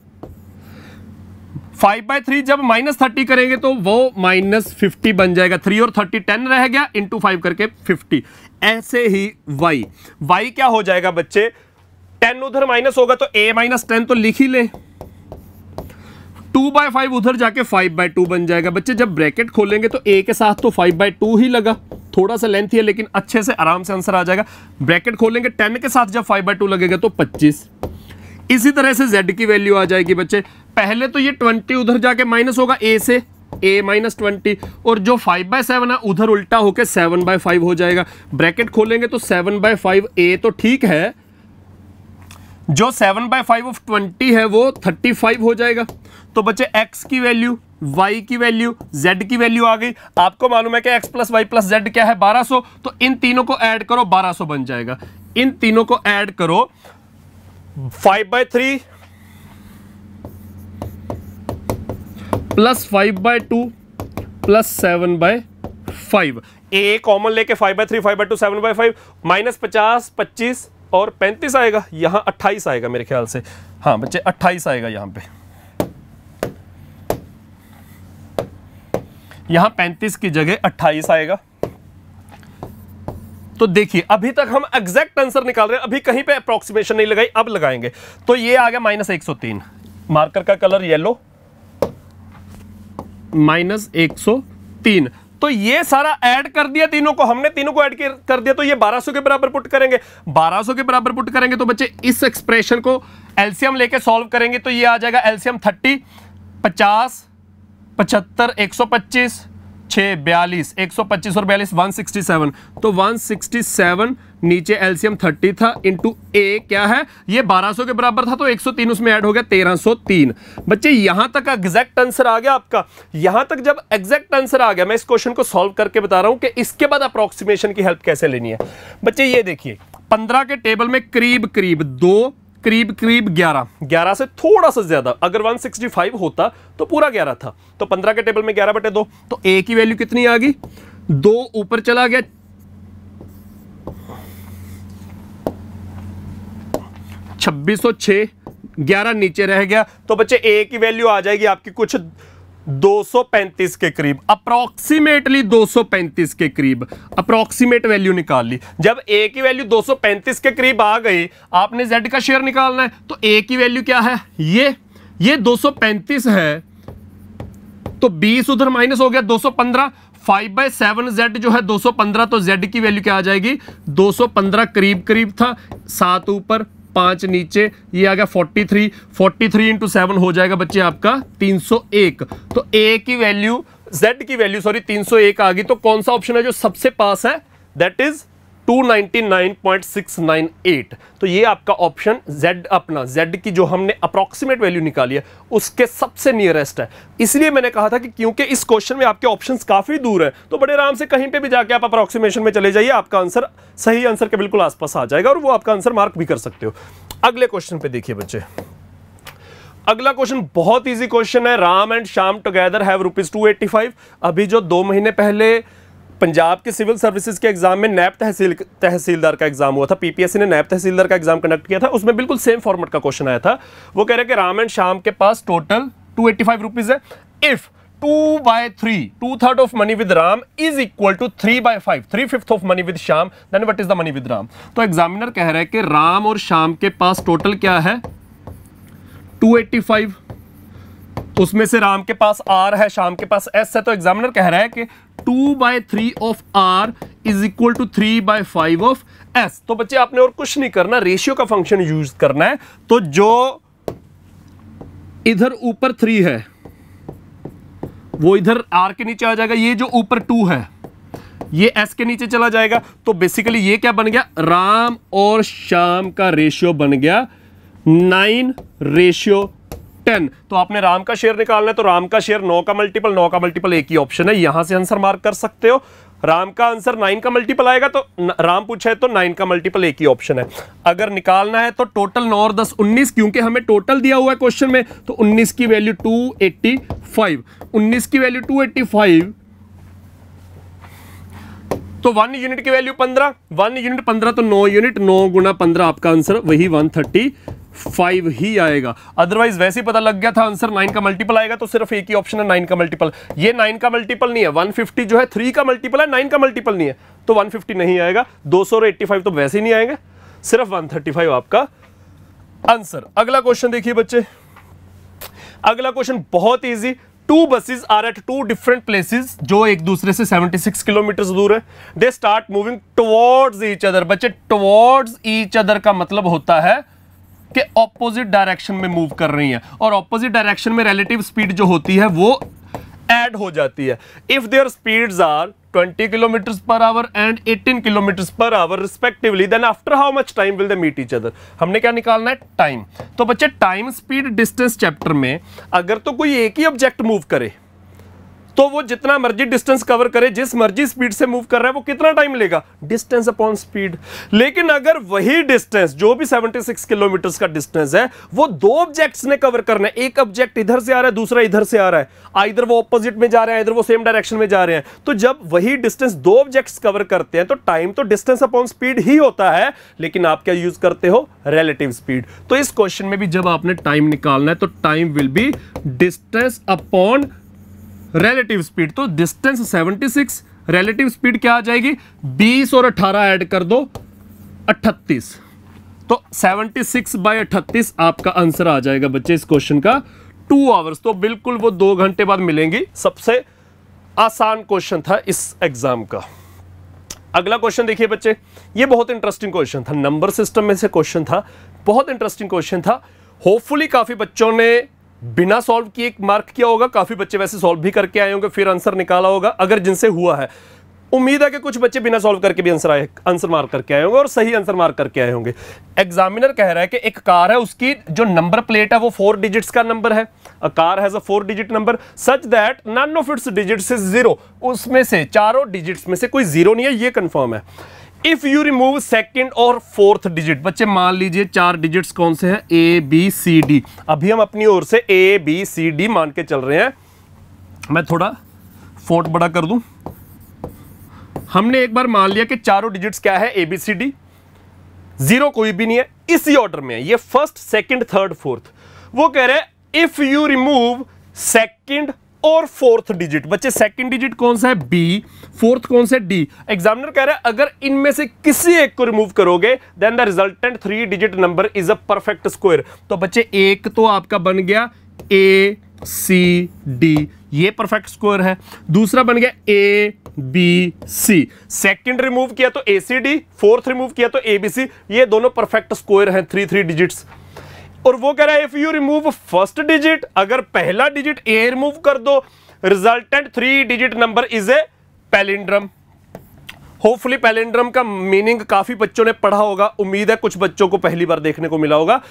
5/3 जब -30 करेंगे तो वो -50 बन जाएगा, 3 और 30 10 रह गया, इंटू 5 करके 50। ऐसे ही y क्या हो जाएगा बच्चे, 10 उधर माइनस होगा तो a -10 तो लिख ही ले, 2/5 उधर जाके 5/2 बन जाएगा। बच्चे जब ब्रैकेट खोलेंगे तो a के साथ तो 5/2 ही लगा, थोड़ा सा लेंथ है लेकिन अच्छे से आराम से आंसर आ जाएगा। ब्रैकेट खोलेंगे 10 के साथ जब 5/2 लगेगा तो 25। इसी तरह से z की वैल्यू आ जाएगी बच्चे, पहले तो ये 20 उधर जाके माइनस होगा a से, a -20, और जो 5/7 है उधर उल्टा होके 7/5 हो जाएगा। ब्रैकेट खोलेंगे तो 7/5 a तो ठीक है, जो 7/5 ऑफ 20 है वो 35 हो जाएगा। तो बच्चे x की वैल्यू, y की वैल्यू, z की वैल्यू आ गई। आपको मालूम है कि x plus y plus z क्या है, 1200, तो इन तीनों को ऐड करो 1200 बन जाएगा। इन तीनों को ऐड करो, 5/3 प्लस 5/2 प्लस 7/5, a कॉमन लेके 5/3 5/2 7/5, -50 25 और 35 आएगा, यहां 28 आएगा मेरे ख्याल से, हाँ बच्चे 28 आएगा यहां पे, यहां 35 की जगह 28 आएगा। तो देखिए अभी तक हम एग्जैक्ट आंसर निकाल रहे हैं, अभी कहीं पे अप्रोक्सीमेशन नहीं लगाई, अब लगाएंगे। तो ये आ गया -103, मार्कर का कलर येलो, -103। तो ये सारा ऐड कर दिया, तीनों को हमने तीनों को ऐड कर दिया, तो ये 1200 के बराबर पुट करेंगे। 1200 के बराबर पुट करेंगे तो बच्चे इस एक्सप्रेशन को एलसीएम लेके सॉल्व करेंगे तो ये आ जाएगा एलसीएम 30, 50, 75, 125, 6, 42, 125 और 42 167, तो 167 नीचे एलसीएम 30 था, इंटू ए क्या है, ये 1200 के बराबर था तो 103 उसमें ऐड हो गया 1303। बच्चे यहां तक एग्जैक्ट आंसर आ गया आपका। यहां तक जब एग्जैक्ट आंसर आ गया, मैं इस क्वेश्चन को सॉल्व करके बता रहा हूं कि इसके बाद अप्रोक्सीमेशन की हेल्प कैसे लेनी है। बच्चे ये देखिए 15 के टेबल में करीब करीब 2, करीब करीब 11 से थोड़ा सा ज्यादा, अगर 165 होता तो पूरा 11 था, तो 15 के टेबल में 11/2, तो a की वैल्यू कितनी आ गई, 2 ऊपर चला गया, 2606, 11 नीचे रह गया। तो बच्चे a की वैल्यू आ जाएगी आपकी कुछ 235 के करीब, अप्रोक्सीमेटली 235 के करीब, अप्रोक्सीमेट वैल्यू निकाल ली। जब ए की वैल्यू 235 के करीब आ गई, आपने जेड का शेयर निकालना है, तो ए की वैल्यू क्या है, ये 235 है, तो 20 उधर माइनस हो गया, 215, 5/7 जेड जो है 215, तो जेड की वैल्यू क्या आ जाएगी, 215 करीब करीब था, 7 ऊपर 5 नीचे, ये आ गया 43 इंटू 7 हो जाएगा बच्चे आपका 301। तो ए की वैल्यू, जेड की वैल्यू सॉरी 301 आ गई। तो कौन सा ऑप्शन है जो सबसे पास है, दैट इज 299.698। तो ये आपका ऑप्शन जेड, अपना जेड की जो हमने अप्रोक्सीमेट वैल्यू निकाली है उसके सबसे नियरेस्ट है। इसलिए मैंने कहा था कि क्योंकि इस क्वेश्चन में आपके ऑप्शंस काफी दूर है, तो बड़े आराम से कहीं पे भी जाके आप अप्रोक्सीमेशन में चले जाइए, आपका आंसर सही आंसर के बिल्कुल आसपास आ जाएगा और वो आपका आंसर मार्क भी कर सकते हो। अगले क्वेश्चन पे देखिए बच्चे, अगला क्वेश्चन बहुत ईजी क्वेश्चन है। Ram and Shyam together have ₹285। अभी जो 2 महीने पहले पंजाब के सिविल सर्विसेज के एग्जाम में नैब तहसीलदार का एग्जाम हुआ था, पीपीएससी ने नैब तहसीलदार का एग्जाम कंडक्ट किया था, उसमें बिल्कुल सेम फॉर्मेट का क्वेश्चन आया था। वो कह रहे हैं कि राम एंड श्याम के पास टोटल ₹285 है। If 2/3, 2/3 of money with Ram is equal to 3/5, 3/5 of money with Shyam, then what is the money with Ram. तो एग्जामिनर कह रहा है कि राम और श्याम के पास टोटल क्या है, 285, उसमें से राम के पास R है, श्याम के पास S है। तो एग्जामिनर कह रहा है कि 2/3 of R is equal to 3/5 of S। तो बच्चे आपने और कुछ नहीं करना, रेशियो का फंक्शन यूज करना है। तो जो इधर ऊपर 3 है वो इधर R के नीचे आ जाएगा, ये जो ऊपर 2 है ये S के नीचे चला जाएगा। तो बेसिकली ये क्या बन गया, राम और श्याम का रेशियो बन गया 9:10। तो आपने राम का शेयर निकालना है, तो राम का शेयर 9 का मल्टीपल एक ही ऑप्शन है, यहां से आंसर मार्क कर सकते हो। राम का आंसर 9 का मल्टीपल आएगा, तो राम पूछा है तो 9 का मल्टीपल एक ही ऑप्शन है। अगर निकालना है तो टोटल 9 और 10 19, क्योंकि हमें टोटल दिया हुआ है क्वेश्चन में, तो 19 की वैल्यू 285, 19 की वैल्यू 285, तो 1 यूनिट की वैल्यू 15, 1 यूनिट 15 तो 9 यूनिट, 9 गुना 15 आपका आंसर वही 135 ही आएगा। अदरवाइज वैसे ही पता लग गया था आंसर 9 का मल्टीपल आएगा, तो सिर्फ एक ही ऑप्शन है 9 का मल्टीपल। ये 9 का मल्टीपल नहीं है, 150 जो है 3 का मल्टीपल है, 9 का मल्टीपल नहीं है, तो 150 नहीं आएगा। 200 और 85 तो वैसे ही नहीं आएंगे, सिर्फ 135 आपका आंसर। अगला क्वेश्चन देखिए बच्चे, अगला क्वेश्चन बहुत easy. 2 buses are at 2 different places, जो एक दूसरे से 76 किलोमीटर दूर है। They start moving towards each other। बच्चे towards each other का मतलब होता है कि ऑपोजिट डायरेक्शन में मूव कर रही हैं, और ऑपोजिट डायरेक्शन में रिलेटिव स्पीड जो होती है वो ऐड हो जाती है। If their speeds are 20 kilometres per hour and 18 kilometres per hour respectively, then after how much time will they meet each other. हमने क्या निकालना है, टाइम। तो बच्चे टाइम स्पीड डिस्टेंस चैप्टर में अगर तो कोई एक ही ऑब्जेक्ट मूव करे तो वो जितना मर्जी डिस्टेंस कवर करे, जिस मर्जी स्पीड से मूव कर रहा है, वो कितना टाइम लेगा, डिस्टेंस अपॉन स्पीड। लेकिन अगर वही डिस्टेंस जो भी 76 किलोमीटर का डिस्टेंस है वो 2 ऑब्जेक्ट्स ने कवर करना है, एक ऑब्जेक्ट इधर से आ रहा है, दूसरा इधर से आ रहा है, इधर वो ऑपोजिट में जा रहे हैं, इधर वो सेम डायरेक्शन में जा रहे हैं, तो जब वही डिस्टेंस 2 ऑब्जेक्ट्स कवर करते हैं तो टाइम तो डिस्टेंस अपॉन स्पीड ही होता है, लेकिन आप क्या यूज करते हो, रिलेटिव स्पीड। तो इस क्वेश्चन में भी जब आपने टाइम निकालना है तो time will be distance upon relative speed. तो डिस्टेंस 76, रिलेटिव स्पीड क्या आ जाएगी, 20 और 18 ऐड कर दो 38, तो 76/38 आपका आंसर आ जाएगा बच्चे इस क्वेश्चन का 2 आवर्स। तो बिल्कुल वो 2 घंटे बाद मिलेंगी। सबसे आसान क्वेश्चन था इस एग्जाम का। अगला क्वेश्चन देखिए बच्चे, ये बहुत इंटरेस्टिंग क्वेश्चन था, नंबर सिस्टम में से क्वेश्चन था, बहुत इंटरेस्टिंग क्वेश्चन था। होपफुली काफी बच्चों ने बिना सॉल्व किए मार्क किया होगा, काफी बच्चे वैसे सॉल्व भी करके आए होंगे, फिर आंसर निकाला होगा। अगर जिनसे हुआ है, उम्मीद है कि कुछ बच्चे बिना सॉल्व करके भी आंसर मार्क करके आए होंगे और सही आंसर मार्क करके आए होंगे। एग्जामिनर कह रहा है कि एक कार है, उसकी जो नंबर प्लेट है वो 4 डिजिट्स का नंबर है। A car has a 4 digit number such that none of its digits is 0। उसमें से चारों डिजिट्स में से कोई 0 नहीं है, ये कंफर्म है। इफ यू रिमूव सेकंड और 4th डिजिट, बच्चे मान लीजिए 4 डिजिट्स कौन से हैं, ABCD। अभी हम अपनी ओर से ABCD मान के चल रहे हैं। मैं थोड़ा फॉन्ट बड़ा कर दूं। हमने एक बार मान लिया कि चारों डिजिट्स क्या है, ABCD, 0 कोई भी नहीं है, इसी ऑर्डर में है, ये 1st, 2nd, 3rd, 4th। वो कह रहे हैं इफ यू रिमूव सेकंड और फोर्थ डिजिट। बच्चे सेकंड डिजिट कौन सा है? बी। फोर्थ कौन सा है? डी। एग्जामिनर कह रहा है अगर इनमें से किसी एक को रिमूव करोगे then the resultant 3 digit number is a perfect square. तो बच्चे एक तो आपका बन गया ए सी डी, ये परफेक्ट स्क्वायर है। दूसरा बन गया A B C. Second remove किया तो A C D, fourth remove किया तो ए बी सी, ये दोनों परफेक्ट स्क्वायर हैं, 3 डिजिट्स। और वो कह रहा है if you remove first digit, अगर पहला डिजिट ए रिमूव कर दो, resultant 3 digit number is a palindrome. Hopefully palindrome का मीनिंग काफी बच्चों ने पढ़ा होगा, उम्मीद है कुछ बच्चों को पहली बार देखने को मिला होगा।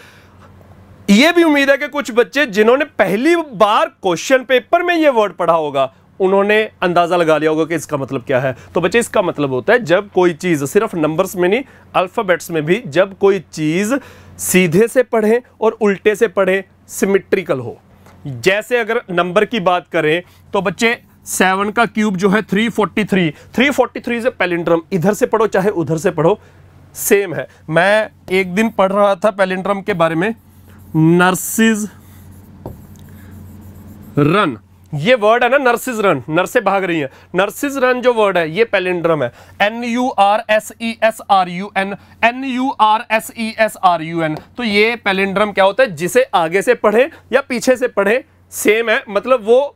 यह भी उम्मीद है कि कुछ बच्चे जिन्होंने पहली बार क्वेश्चन पेपर में यह वर्ड पढ़ा होगा उन्होंने अंदाजा लगा लिया होगा कि इसका मतलब क्या है। तो बच्चे इसका मतलब होता है जब कोई चीज, सिर्फ नंबर्स में नहीं अल्फाबेट्स में भी, जब कोई चीज सीधे से पढ़े और उल्टे से पढ़े, सिमेट्रिकल हो। जैसे अगर नंबर की बात करें तो बच्चे 7 का क्यूब जो है 343, 343 से पैलिंड्रम, इधर से पढ़ो चाहे उधर से पढ़ो सेम है। मैं एक दिन पढ़ रहा था पैलिंड्रम के बारे में, नर्सिस रन, ये वर्ड है ना, नर्सिस रन, नर्सें भाग रही हैं, नर्सिस रन जो वर्ड है ये पैलिंड्रम है। NURSESRUN, NURSESRUN, तो ये पैलिंड्रम क्या होता है? जिसे आगे से पढ़े या पीछे से पढ़े सेम है, मतलब वो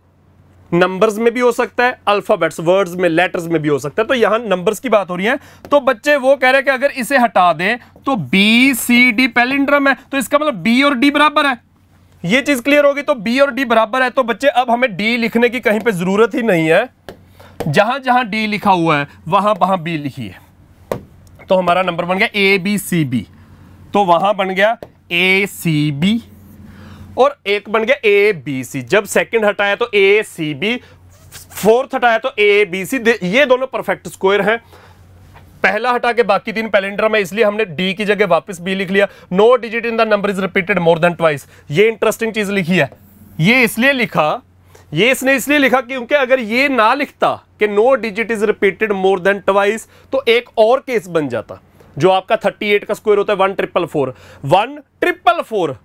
नंबर्स में भी हो सकता है, अल्फाबेट्स वर्ड्स में, लेटर्स में भी हो सकता है। तो यहां नंबर्स की बात हो रही है। तो बच्चे वो कह रहे हैं कि अगर इसे हटा दें तो BCD पैलिंड्रम है, तो इसका मतलब B और D बराबर है। ये चीज क्लियर होगी। तो B और D बराबर है, तो बच्चे अब हमें D लिखने की कहीं पे जरूरत ही नहीं है, जहां जहां D लिखा हुआ है वहां वहां B लिखिए। तो हमारा नंबर बन गया ABCB, तो वहां बन गया ACB और एक बन गया ABC। जब सेकंड हटाया तो ACB, फोर्थ हटाया तो ABC, ये दोनों परफेक्ट स्क्वायर हैं। पहला हटा के बाकी 3 पैलिंड्रम है, इसलिए हमने D की जगह वापस B लिख लिया। No digit in the number is repeated more than twice, ये इंटरेस्टिंग चीज लिखी है। ये इसलिए लिखा, ये इसने इसलिए लिखा क्योंकि अगर ये ना लिखता कि no digit is repeated more than twice तो एक और केस बन जाता, जो आपका 38 का स्क्वायर होता है 1444, 1444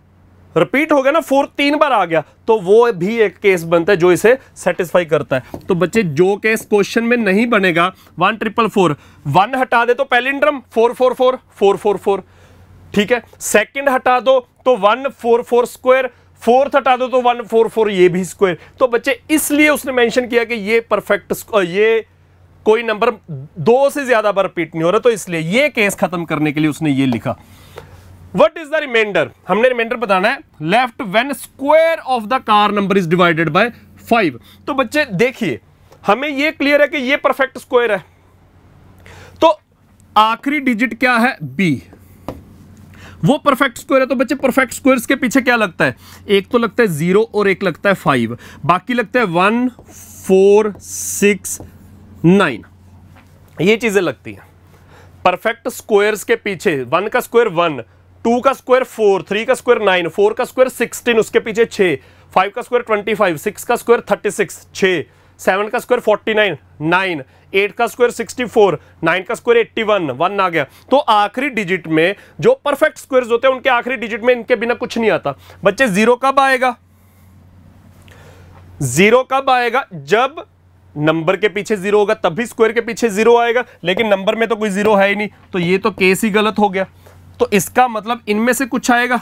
रिपीट हो गया ना, 4 3 बार आ गया, तो वो भी एक केस बनता है जो इसे सेटिस्फाई करता है। तो बच्चे जो केस क्वेश्चन में नहीं बनेगा 1444, 1 हटा दे तो पैलिंड्रम 444 444, ठीक है। सेकंड हटा दो तो 144 स्क्वायर, फोर्थ हटा दो तो 144, ये भी स्क्वायर। तो बच्चे इसलिए उसने मेंशन किया कि ये परफेक्ट, ये कोई नंबर 2 से ज्यादा बार रिपीट नहीं हो रहा, तो इसलिए ये केस खत्म करने के लिए उसने ये लिखा। What is the remainder? हमने रिमाइंडर बताना है। Left when square of the car number is divided bye 5। तो बच्चे देखिए, हमें ये क्लियर है कि ये परफेक्ट स्क्वायर है, तो आखिरी डिजिट क्या है? B, वो परफेक्ट स्क्वायर है। तो बच्चे परफेक्ट स्क्वायर्स के पीछे क्या लगता है? एक तो लगता है 0 और एक लगता है 5, बाकी लगता है 1 4 6 9, ये चीजें लगती हैं परफेक्ट स्क्वायर्स के पीछे। 1 का स्क्वायर 1, 2 का स्क्वायर 4, 3 का स्क्वायर 9, 4 का स्क्वायर 16, उसके पीछे 6, 5 का स्क्वायर 25, 6 का स्क्वायर 36 6, 7 का स्क्वायर 49 9, 8 का स्क्वायर 64, 9 का स्क्वायर 81, 1 आ गया। तो आखिरी डिजिट में जो परफेक्ट स्क्वायर्स होते हैं उनके आखिरी डिजिट में इनके बिना कुछ नहीं आता। बच्चे 0 कब आएगा? 0 कब आएगा? जब नंबर के पीछे 0 होगा तभी स्क्वायर के पीछे 0 आएगा, लेकिन नंबर में तो कोई 0 है ही नहीं, तो ये तो केस ही गलत हो गया। तो इसका मतलब इनमें से कुछ आएगा।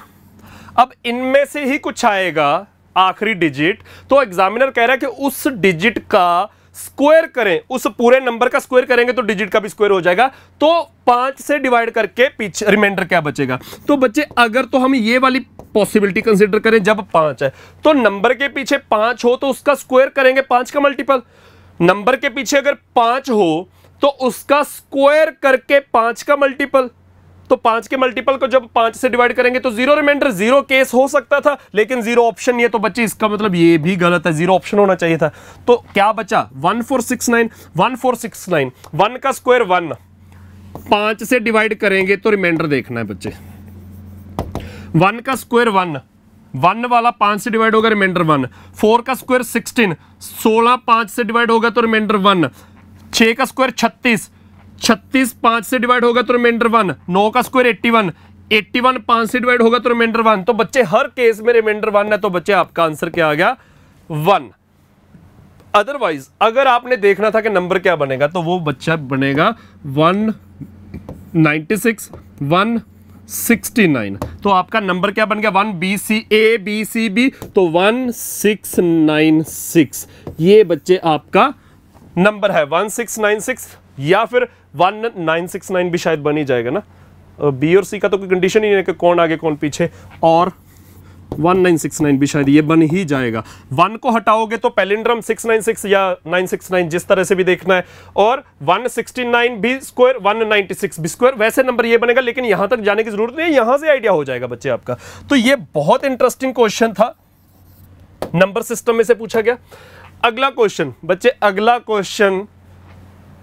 अब इनमें से ही कुछ आएगा आखिरी डिजिट, तो एग्जामिनर कह रहा है कि उस डिजिट का स्क्वायर करें, उस पूरे नंबर का स्क्वायर करेंगे तो डिजिट का भी स्क्वायर हो जाएगा। तो 5 से डिवाइड करके पीछे रिमाइंडर क्या बचेगा? तो बच्चे अगर तो हम ये वाली पॉसिबिलिटी कंसीडर करें, जब 5 है तो नंबर के पीछे 5 हो तो उसका स्क्वायर करेंगे 5 का मल्टीपल। नंबर के पीछे अगर 5 हो तो उसका स्क्वायर करके 5 का मल्टीपल, तो 5 के मल्टीपल को जब 5 से डिवाइड करेंगे तो 0 रिमाइंडर। 0 केस हो सकता था लेकिन 0 ऑप्शन नहीं है, तो बच्चे इसका मतलब ये भी गलत है, 0 ऑप्शन होना चाहिए था। तो क्या बचा? 1469, 1469, 1 का स्क्वायर 1, 5 से डिवाइड करेंगे तो रिमाइंडर देखना है बच्चे। 1 का स्क्वायर 1, 1 वाला 5 से डिवाइड होगा रिमाइंडर 1, 4 का स्क्वायर 16, 16 5 से डिवाइड होगा तो रिमाइंडर 1, 6 का स्क्वायर 36, 36 5 से डिवाइड होगा तो रिमाइंडर 1, 9 का स्क्वायर 81, 81 5 से डिवाइड होगा तो रिमाइंडर 1। तो बच्चे हर केस में रिमाइंडर 1 है, तो बच्चे आपका आंसर क्या आ गया? 1। अदरवाइज अगर आपने देखना था कि नंबर क्या बनेगा तो वो बच्चा बनेगा 196 169। तो आपका नंबर क्या बन गया 1BCABCB, तो 1696 ये बच्चे आपका नंबर है 1696, या फिर 1969 भी शायद बन ही जाएगा ना। बी और सी का तो कोई कंडीशन ही नहीं है कि कौन आगे कौन पीछे, और 1969 भी शायद ये बन ही जाएगा। 1 को हटाओगे तो पैलिंड्रम 696 या 969 जिस तरह से भी देखना है, और 169 भी स्क्वायर 196 भी स्क्वायर, वैसे नंबर ये बनेगा। लेकिन यहां तक जाने की जरूरत नहीं है, यहां से आइडिया हो जाएगा बच्चे आपका। तो ये बहुत इंटरेस्टिंग क्वेश्चन था, नंबर सिस्टम में से पूछा गया। अगला क्वेश्चन बच्चे, अगला क्वेश्चन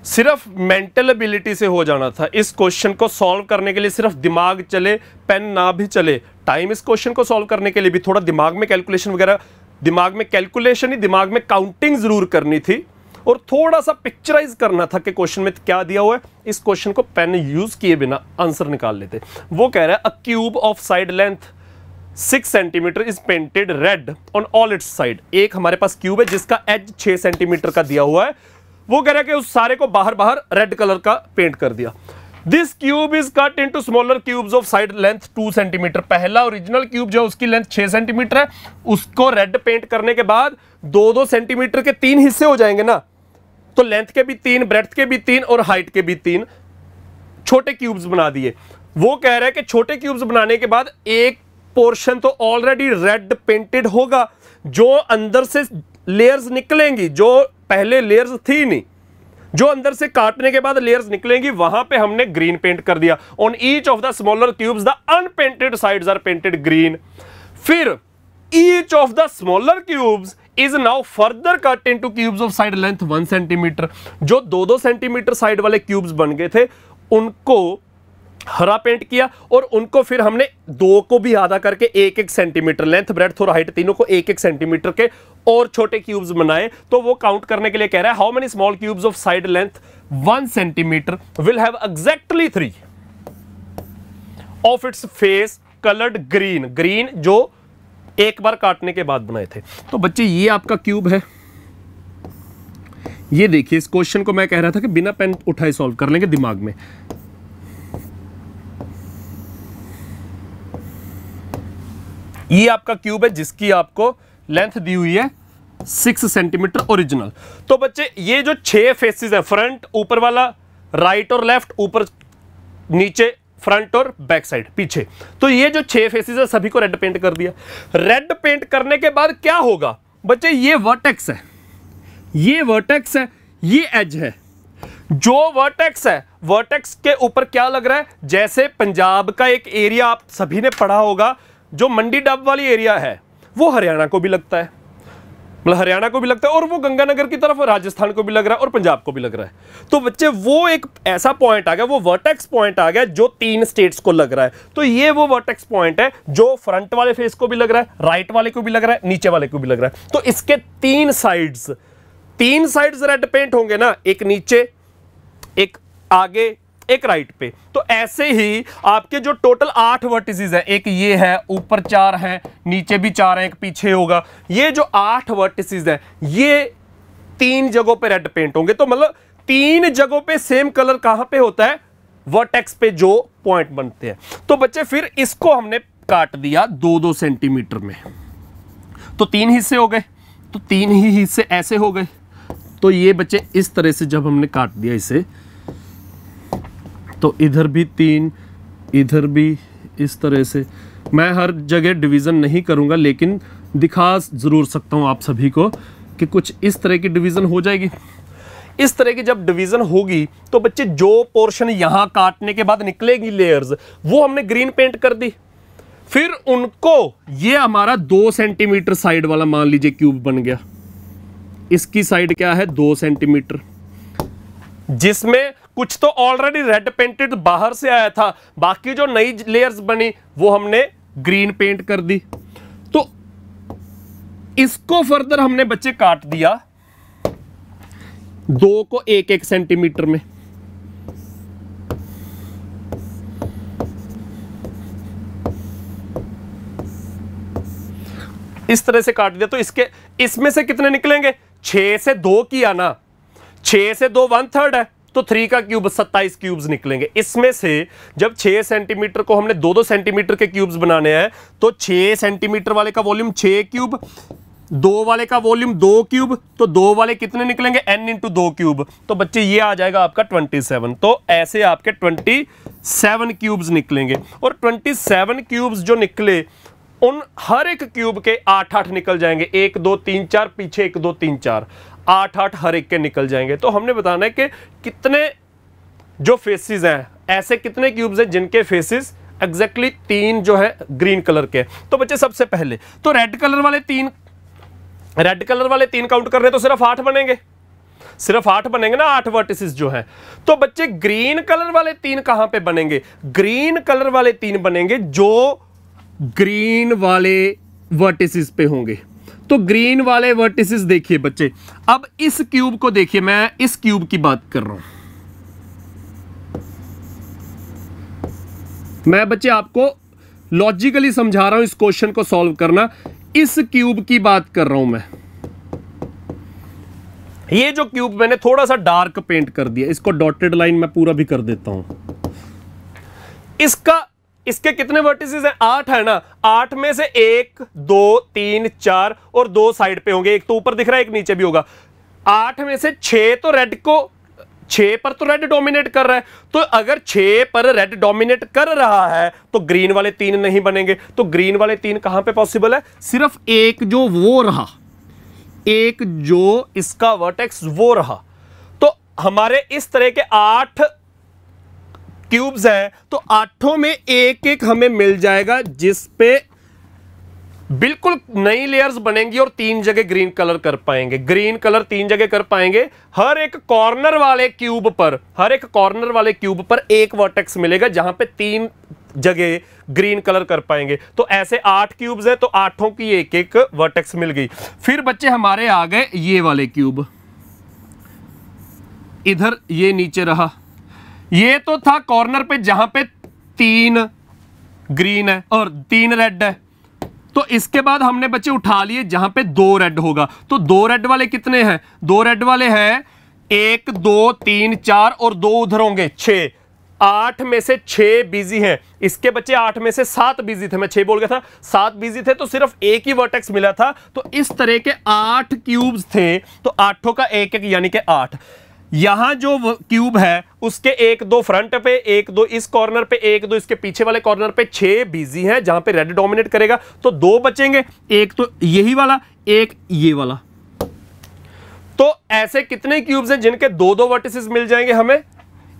सिर्फ मेंटल एबिलिटी से हो जाना था। इस क्वेश्चन को सॉल्व करने के लिए सिर्फ दिमाग चले, पेन ना भी चले। टाइम इस क्वेश्चन को सॉल्व करने के लिए भी थोड़ा दिमाग में कैलकुलेशन वगैरह, दिमाग में कैलकुलेशन ही, दिमाग में काउंटिंग जरूर करनी थी, और थोड़ा सा पिक्चराइज करना था कि क्वेश्चन में क्या दिया हुआ है। इस क्वेश्चन को पेन यूज किए बिना आंसर निकाल लेते। वो कह रहा है अ cube of side length 6 centimetre is painted red on all it's side. एक हमारे पास क्यूब है जिसका एज 6 सेंटीमीटर का दिया हुआ है। वो कह रहा है कि उस सारे को बाहर बाहर रेड कलर का पेंट कर दिया। This cube is cut into smaller cubes of side length 2 centimetre. पहला ओरिजिनल क्यूब जो उसकी लेंथ 6 सेंटीमीटर है, उसको रेड पेंट करने के बाद 2-2 सेंटीमीटर के 3 हिस्से हो जाएंगे ना, तो लेंथ के भी 3, ब्रेड्थ के भी 3 और हाइट के भी 3 छोटे क्यूब्स बना दिए। वो कह रहा है कि छोटे क्यूब्स बनाने के बाद एक पोर्शन तो ऑलरेडी रेड पेंटेड होगा, जो अंदर से लेयर्स निकलेंगी, जो पहले लेयर्स थी नहीं, जो अंदर से काटने के बाद लेयर्स निकलेंगी, वहां पे हमने ग्रीन पेंट कर दिया। On each of the smaller cubes the unpainted sides are painted green. फिर each of the smaller cubes is now further cut into cubes of side length 1 centimetre. जो 2-2 सेंटीमीटर साइड वाले cubes बन गए थे उनको हरा पेंट किया, और उनको फिर हमने 2 को भी आधा करके 1-1 सेंटीमीटर, लेंथ ब्रेड्थ और हाइट तीनों को 1-1 सेंटीमीटर के और छोटे क्यूब्स बनाए। तो वो काउंट करने के लिए कह रहा है how many small cubes of side length 1 centimetre will have exactly 3 of its face coloured green. Green जो एक बार काटने के बाद बनाए थे। तो बच्चे ये आपका क्यूब है। ये देखिए, इस क्वेश्चन को मैं कह रहा था कि बिना पेन उठाए सॉल्व कर लेंगे दिमाग में। ये आपका क्यूब है जिसकी आपको लेंथ दी हुई है 6 सेंटीमीटर ओरिजिनल। तो बच्चे ये जो 6 फेसेस है, फ्रंट ऊपर वाला, राइट और लेफ्ट, ऊपर नीचे फ्रंट और बैक साइड पीछे, तो ये जो 6 फेसेस है सभी को रेड पेंट कर दिया। रेड पेंट करने के बाद क्या होगा बच्चे, ये वर्टेक्स है, ये वर्टेक्स है, ये एज है। जो वर्टेक्स है, वर्टेक्स के ऊपर क्या लग रहा है, जैसे पंजाब का एक एरिया आप सभी ने पढ़ा होगा, जो मंडी डब वाली एरिया है, वो हरियाणा को भी लगता है, मतलब हरियाणा को भी लगता है, और वो गंगानगर की तरफ राजस्थान को भी लग रहा है और पंजाब को भी लग रहा है। तो बच्चे वो एक ऐसा पॉइंट आ गया, वो वर्टेक्स पॉइंट आ गया जो 3 स्टेट्स को लग रहा है। तो ये वो वर्टेक्स पॉइंट है जो फ्रंट वाले फेस को भी लग रहा है, राइट वाले को भी लग रहा है, नीचे वाले को भी लग रहा है। तो इसके 3 साइड्स रेड पेंट होंगे ना, एक नीचे, एक आगे, एक राइट पे। तो ऐसे ही आपके जो टोटल 8 वर्टिसेस हैं, एक ये है, ऊपर 4 हैं, नीचे भी 4 हैं, एक पीछे होगा। ये जो 8 वर्टिसेस हैं, ये 3 जगहों पे रेड पेंट होंगे। तो मतलब 3 जगहों पे सेम कलर कहां पे होता है, वर्टेक्स पे जो पॉइंट बनते हैं। तो बच्चे फिर इसको हमने काट दिया 2-2 सेंटीमीटर में, तो 3 हिस्से हो गए, तो 3 ही हिस्से ऐसे हो गए। तो ये बच्चे इस तरह से जब हमने काट दिया इसे, तो इधर भी 3, इधर भी इस तरह से। मैं हर जगह डिवीज़न नहीं करूंगा, लेकिन दिखा ज़रूर सकता हूं आप सभी को कि कुछ इस तरह की डिवीज़न हो जाएगी। इस तरह की जब डिवीज़न होगी तो बच्चे जो पोर्शन यहां काटने के बाद निकलेगी लेयर्स, वो हमने ग्रीन पेंट कर दी। फिर उनको, ये हमारा 2 सेंटीमीटर साइड वाला मान लीजिए क्यूब बन गया। इसकी साइड क्या है, 2 सेंटीमीटर, जिसमें कुछ तो ऑलरेडी रेड पेंटेड बाहर से आया था, बाकी जो नई लेयर्स बनी वो हमने ग्रीन पेंट कर दी। तो इसको फर्दर हमने बच्चे काट दिया 2 को 1-1 सेंटीमीटर में। इस तरह से काट दिया। तो इसमें से कितने निकलेंगे, 6 से 2 किया ना, 6 से 2 1/3 है, तो 3 का क्यूब 27 क्यूब्स निकलेंगे। इसमें से जब 6 सेंटीमीटर को हमने 2-2 सेंटीमीटर के क्यूब्स बनाने हैं, तो 6 सेंटीमीटर वाले का वॉल्यूम 6 क्यूब, 2 वाले का वॉल्यूम 2 क्यूब, तो 2 वाले कितने निकलेंगे, n इंटू 2 क्यूब। तो बच्चे ये आ जाएगा आपका 27। तो ऐसे आपके 27 क्यूब्स निकलेंगे। और 27 क्यूब्स जो निकले, उन हर एक क्यूब के 8-8 निकल जाएंगे। 1 2 3 4, पीछे 1 2 3 4, 8-8 हर एक के निकल जाएंगे। तो हमने बताना है कि कितने जो फेसेस हैं, ऐसे कितने क्यूब्स हैं जिनके फेसेस एग्जैक्टली 3 जो है ग्रीन कलर के। तो बच्चे सबसे पहले तो रेड कलर वाले 3 काउंट कर रहे हैं, तो सिर्फ 8 बनेंगे, सिर्फ 8 बनेंगे ना, 8 वर्टिसेस जो हैं। तो बच्चे ग्रीन कलर वाले 3 कहां पे बनेंगे, ग्रीन कलर वाले 3 बनेंगे जो ग्रीन वाले वर्टिसेस पे होंगे। तो ग्रीन वाले वर्टिसेस देखिए बच्चे, अब इस क्यूब को देखिए, मैं इस क्यूब की बात कर रहा हूं, मैं बच्चे आपको लॉजिकली समझा रहा हूं इस क्वेश्चन को सॉल्व करना। इस क्यूब की बात कर रहा हूं मैं, ये जो क्यूब मैंने थोड़ा सा डार्क पेंट कर दिया, इसको डॉटेड लाइन में पूरा भी कर देता हूं। इसके कितने वर्टिसेस हैं, 8 है ना, 8 में से 1 2 3 4 और 2 साइड पे होंगे, एक तो ऊपर दिख रहा है, एक नीचे भी होगा। 8 में से 6 तो रेड को, 6 पर तो रेड डोमिनेट कर रहा है, तो अगर 6 पर रेड डोमिनेट कर रहा है तो ग्रीन वाले 3 नहीं बनेंगे। तो ग्रीन वाले 3 कहां पे पॉसिबल है, सिर्फ एक जो वो रहा, एक जो इसका वर्टेक्स वो रहा। तो हमारे इस तरह के 8 क्यूब्स हैं, तो 8 में एक एक हमें मिल जाएगा जिस पे बिल्कुल नई लेयर्स बनेंगी और 3 जगह ग्रीन कलर कर पाएंगे, ग्रीन कलर 3 जगह कर पाएंगे। हर एक कॉर्नर वाले क्यूब पर एक वर्टेक्स मिलेगा जहां पे 3 जगह ग्रीन कलर कर पाएंगे। तो ऐसे 8 क्यूब्स हैं, तो 8 की एक एक वर्टेक्स मिल गई। फिर बच्चे हमारे आ गए ये वाले क्यूब, इधर ये नीचे रहा, ये तो था कॉर्नर पे जहां पे 3 ग्रीन है और 3 रेड है। तो इसके बाद हमने बच्चे उठा लिए जहां पे 2 रेड होगा। तो 2 रेड वाले कितने हैं, 2 रेड वाले हैं 1 2 3 4 और 2 उधर होंगे 6। 8 में से 6 बिजी हैं। इसके बच्चे 8 में से 7 बिजी थे, मैं 6 बोल गया था, 7 बिजी थे, तो सिर्फ एक ही वर्टेक्स मिला था। तो इस तरह के 8 क्यूब्स थे, तो 8 का एक एक यानी कि 8। यहां जो क्यूब है उसके 1 2 फ्रंट पे, 1 2 इस कॉर्नर पे, 1 2 इसके पीछे वाले कॉर्नर पे, 6 बिजी हैं जहां पे रेड डोमिनेट करेगा। तो 2 बचेंगे, एक तो यही वाला, एक ये वाला। तो ऐसे कितने क्यूब्स हैं जिनके 2-2 वर्टिसेस मिल जाएंगे हमें,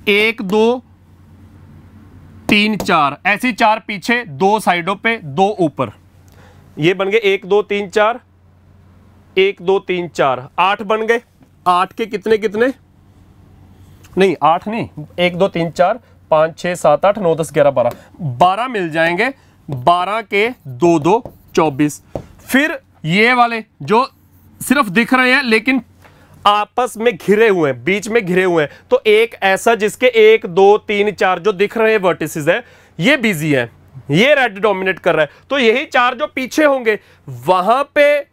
1 2 3 4, ऐसी 4 पीछे, 2 साइडों पे, 2 ऊपर। ये बन गए 1 2 3 4, 1 2 3 4, 8 बन गए। 8 के कितने कितने, नहीं 8 नहीं, 1 2 3 4 5 6 7 8 9 10 11 12, 12 मिल जाएंगे। 12 के 2 2 24। फिर ये वाले जो सिर्फ दिख रहे हैं लेकिन आपस में घिरे हुए हैं, बीच में घिरे हुए हैं, तो एक ऐसा जिसके 1 2 3 4 जो दिख रहे हैं वर्टिसेस है, ये बिजी है, ये रेड डोमिनेट कर रहा है। तो यही 4 जो पीछे होंगे वहां पे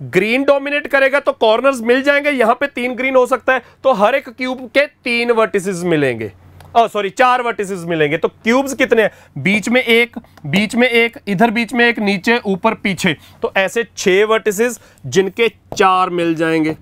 ग्रीन डोमिनेट करेगा, तो कॉर्नर्स मिल जाएंगे। यहां पे 3 ग्रीन हो सकता है, तो हर एक क्यूब के 3 वर्टिसेस मिलेंगे, 4 वर्टिसेस मिलेंगे। तो क्यूब्स कितने हैं, बीच में एक, बीच में एक, इधर बीच में एक, नीचे ऊपर पीछे, तो ऐसे 6 वर्टिसेस जिनके 4 मिल जाएंगे।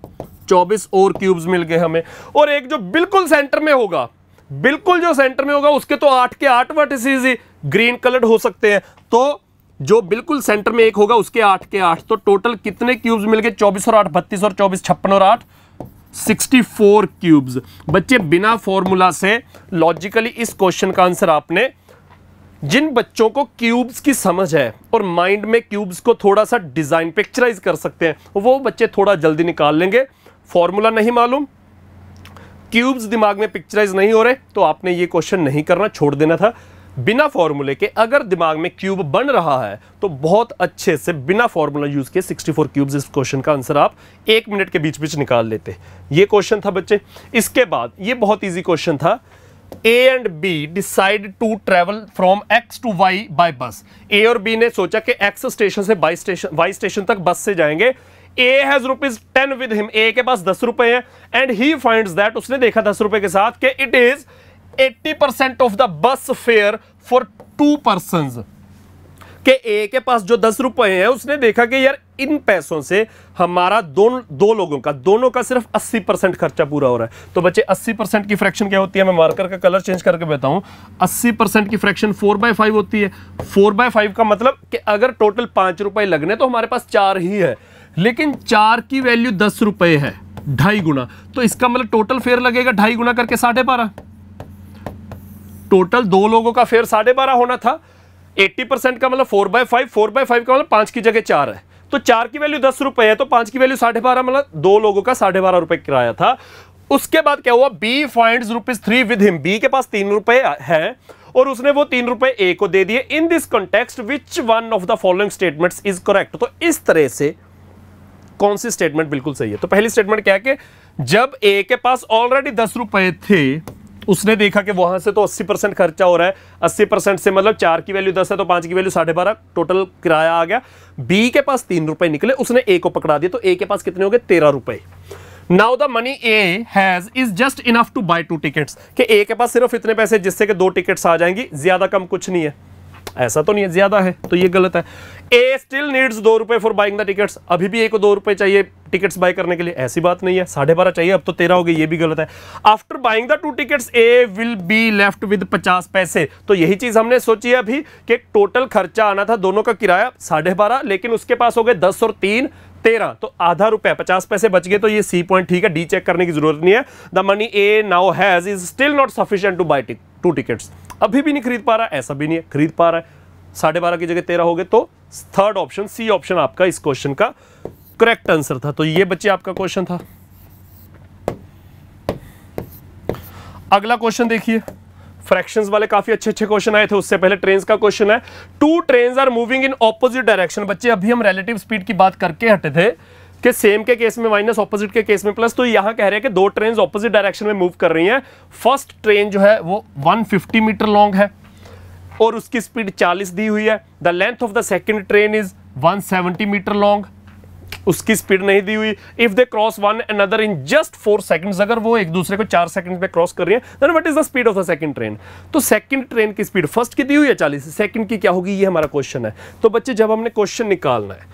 24 और क्यूब्स मिल गए हमें। और एक जो बिल्कुल सेंटर में होगा, बिल्कुल जो सेंटर में होगा, उसके तो 8 के 8 वर्टिसेस ही ग्रीन कलर्ड हो सकते हैं। तो जो बिल्कुल सेंटर में एक होगा उसके 8 के 8। तो टोटल कितने क्यूब्स मिल गए, 24 और 8 32 और 24 56 और 8 64 क्यूब्स। बच्चे बिना फॉर्मूला से लॉजिकली इस क्वेश्चन का आंसर आपने, जिन बच्चों को क्यूब्स की समझ है और माइंड में क्यूब्स को थोड़ा सा डिजाइन पिक्चराइज कर सकते हैं, वो बच्चे थोड़ा जल्दी निकाल लेंगे। फॉर्मूला नहीं मालूम, क्यूब्स दिमाग में पिक्चराइज नहीं हो रहे, तो आपने ये क्वेश्चन नहीं करना, छोड़ देना था। बिना फॉर्मूले के अगर दिमाग में क्यूब बन रहा है तो बहुत अच्छे से बिना फॉर्मूला यूज किए 64 क्यूब्स, इस क्वेश्चन का आंसर आप 1 मिनट के बीच बीच निकाल लेते। ये क्वेश्चन था बच्चे। इसके बाद ये बहुत इजी क्वेश्चन था, A and B decide to travel from X to Y by bus। A और B ने सोचा कि X स्टेशन से Y स्टेशन तक बस से जाएंगे। ए हैज ₹10 विद हिम, ए के पास 10 रुपए है, एंड ही फाइंड्स दैट, उसने देखा 10 रुपए के साथ कि it is 80% of the bus fair for 2 persons, के ए के पास जो 10 रुपए हैं उसने देखा कि यार इन पैसों से हमारा दो लोगों का, दोनों का सिर्फ 80% खर्चा पूरा हो रहा है। तो बच्चे 80% की फ्रैक्शन क्या होती है, मैं मार्कर का कलर चेंज करके बताऊं। 80% की फ्रैक्शन 4/5 होती है। 4/5 का मतलब कि अगर टोटल 5 रुपए लगने तो हमारे पास 4 ही है, लेकिन 4 की वैल्यू 10 रुपए है, 2.5 गुना, तो इसका मतलब टोटल फेयर लगेगा 2.5 गुना करके 12.5। टोटल 2 लोगों का फेयर 12.5 होना था। 80% का मतलब 4/5, 4/5 का मतलब 5 की जगह 4 है, तो 4 की वैल्यू 10 रुपए है, तो 5 की वैल्यू 12.5, मतलब 2 लोगों का 12.5 रुपए किराया था। उसके बाद क्या हुआ, B finds ₹3 with him, B के पास 3 रुपए है और उसने वो 3 रुपए ए को दे दिए। In this context which one of the following statements is correct. तो इस तरह से कौन सी स्टेटमेंट बिल्कुल सही है? तो पहली स्टेटमेंट क्या है कि जब ए के पास ऑलरेडी 10 रुपए थे, उसने देखा कि वहां से तो 80% खर्चा हो रहा है, 80% से मतलब 4 की वैल्यू 10 है तो 5 की वैल्यू 12.5 टोटल किराया आ गया। बी के पास 3 रुपए निकले, उसने ए को पकड़ा दिया, तो ए के पास कितने हो गए, 13 रुपए। Now the money A has is just enough to buy 2 tickets, कि ए के पास सिर्फ इतने पैसे जिससे कि 2 टिकट्स आ जाएंगी, ज्यादा कम कुछ नहीं है। ऐसा तो नहीं है, ज्यादा है, तो ये गलत है। ए स्टिल नीड्स 2 रुपए फॉर बाइंग द टिकट्स, अभी भी ए को 2 रुपए चाहिए टिकट्स बाय करने के लिए, ऐसी बात नहीं है। 12.5 चाहिए, अब तो 13 हो गई, ये भी गलत है। After buying the 2 tickets A will be left with 50 पैसे, तो यही चीज हमने सोची है अभी कि टोटल खर्चा आना था दोनों का किराया 12.5, लेकिन उसके पास हो गए 10 और 3 13, तो आधा रुपया 50 पैसे बच गए, तो ये सी पॉइंट ठीक है, डी चेक करने की जरूरत नहीं है। The money A now has is still not sufficient to buy 2 tickets, अभी भी नहीं खरीद पा रहा, ऐसा भी नहीं है, खरीद पा रहा है। 12.5 की जगह 13 हो गए, तो थर्ड ऑप्शन, सी ऑप्शन आपका इस क्वेश्चन का करेक्ट आंसर था। तो ये बच्चे आपका क्वेश्चन था। अगला क्वेश्चन देखिए, फ्रैक्शंस वाले काफी अच्छे अच्छे क्वेश्चन आए थे, उससे पहले ट्रेन्स का क्वेश्चन है। 2 trains are moving in opposite direction. बच्चे अभी हम रिलेटिव स्पीड की बात करके हटे थे कि सेम के केस में माइनस, ऑपोजिट के केस में प्लस, तो यहां कह रहे हैं कि 2 ट्रेन्स ऑपोजिट डायरेक्शन में मूव कर रही हैं। फर्स्ट ट्रेन जो है वो 150 मीटर लॉन्ग है और उसकी स्पीड 40 दी हुई है। The length of the second train is 170 metre long, उसकी स्पीड नहीं दी हुई। If they cross one another in just 4 seconds, अगर वो एक दूसरे को 4 सेकंड में क्रॉस कर रही है, then what is the speed of the second train. तो सेकंड ट्रेन की स्पीड फर्स्ट की दी हुई है 40, सेकंड की क्या होगी, ये हमारा क्वेश्चन है। तो बच्चे जब हमने क्वेश्चन निकालना है,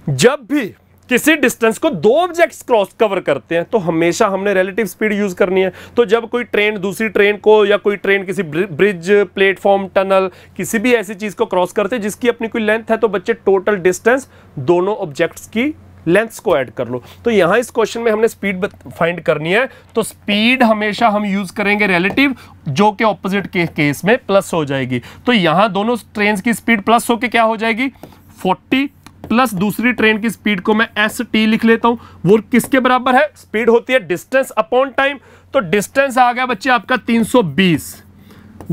जब भी किसी डिस्टेंस को 2 ऑब्जेक्ट्स क्रॉस कवर करते हैं तो हमेशा हमने रिलेटिव स्पीड यूज करनी है। तो जब कोई ट्रेन दूसरी ट्रेन को, या कोई ट्रेन किसी ब्रिज, प्लेटफॉर्म, टनल, किसी भी ऐसी चीज को क्रॉस करते हैं जिसकी अपनी कोई लेंथ है, तो बच्चे टोटल डिस्टेंस दोनों ऑब्जेक्ट्स की लेंथ्स को ऐड कर लो। तो यहां इस क्वेश्चन में हमने स्पीड फाइंड करनी है, तो स्पीड हमेशा हम यूज करेंगे रिलेटिव, जो कि ऑपोजिट के केस में प्लस हो जाएगी। तो यहां दोनों ट्रेन की स्पीड प्लस होकर क्या हो जाएगी, 40 प्लस दूसरी ट्रेन की स्पीड को मैं ST लिख लेता हूं, वो किसके बराबर है, स्पीड होती है डिस्टेंस अपॉन टाइम। तो डिस्टेंस आ गया बच्चे आपका 320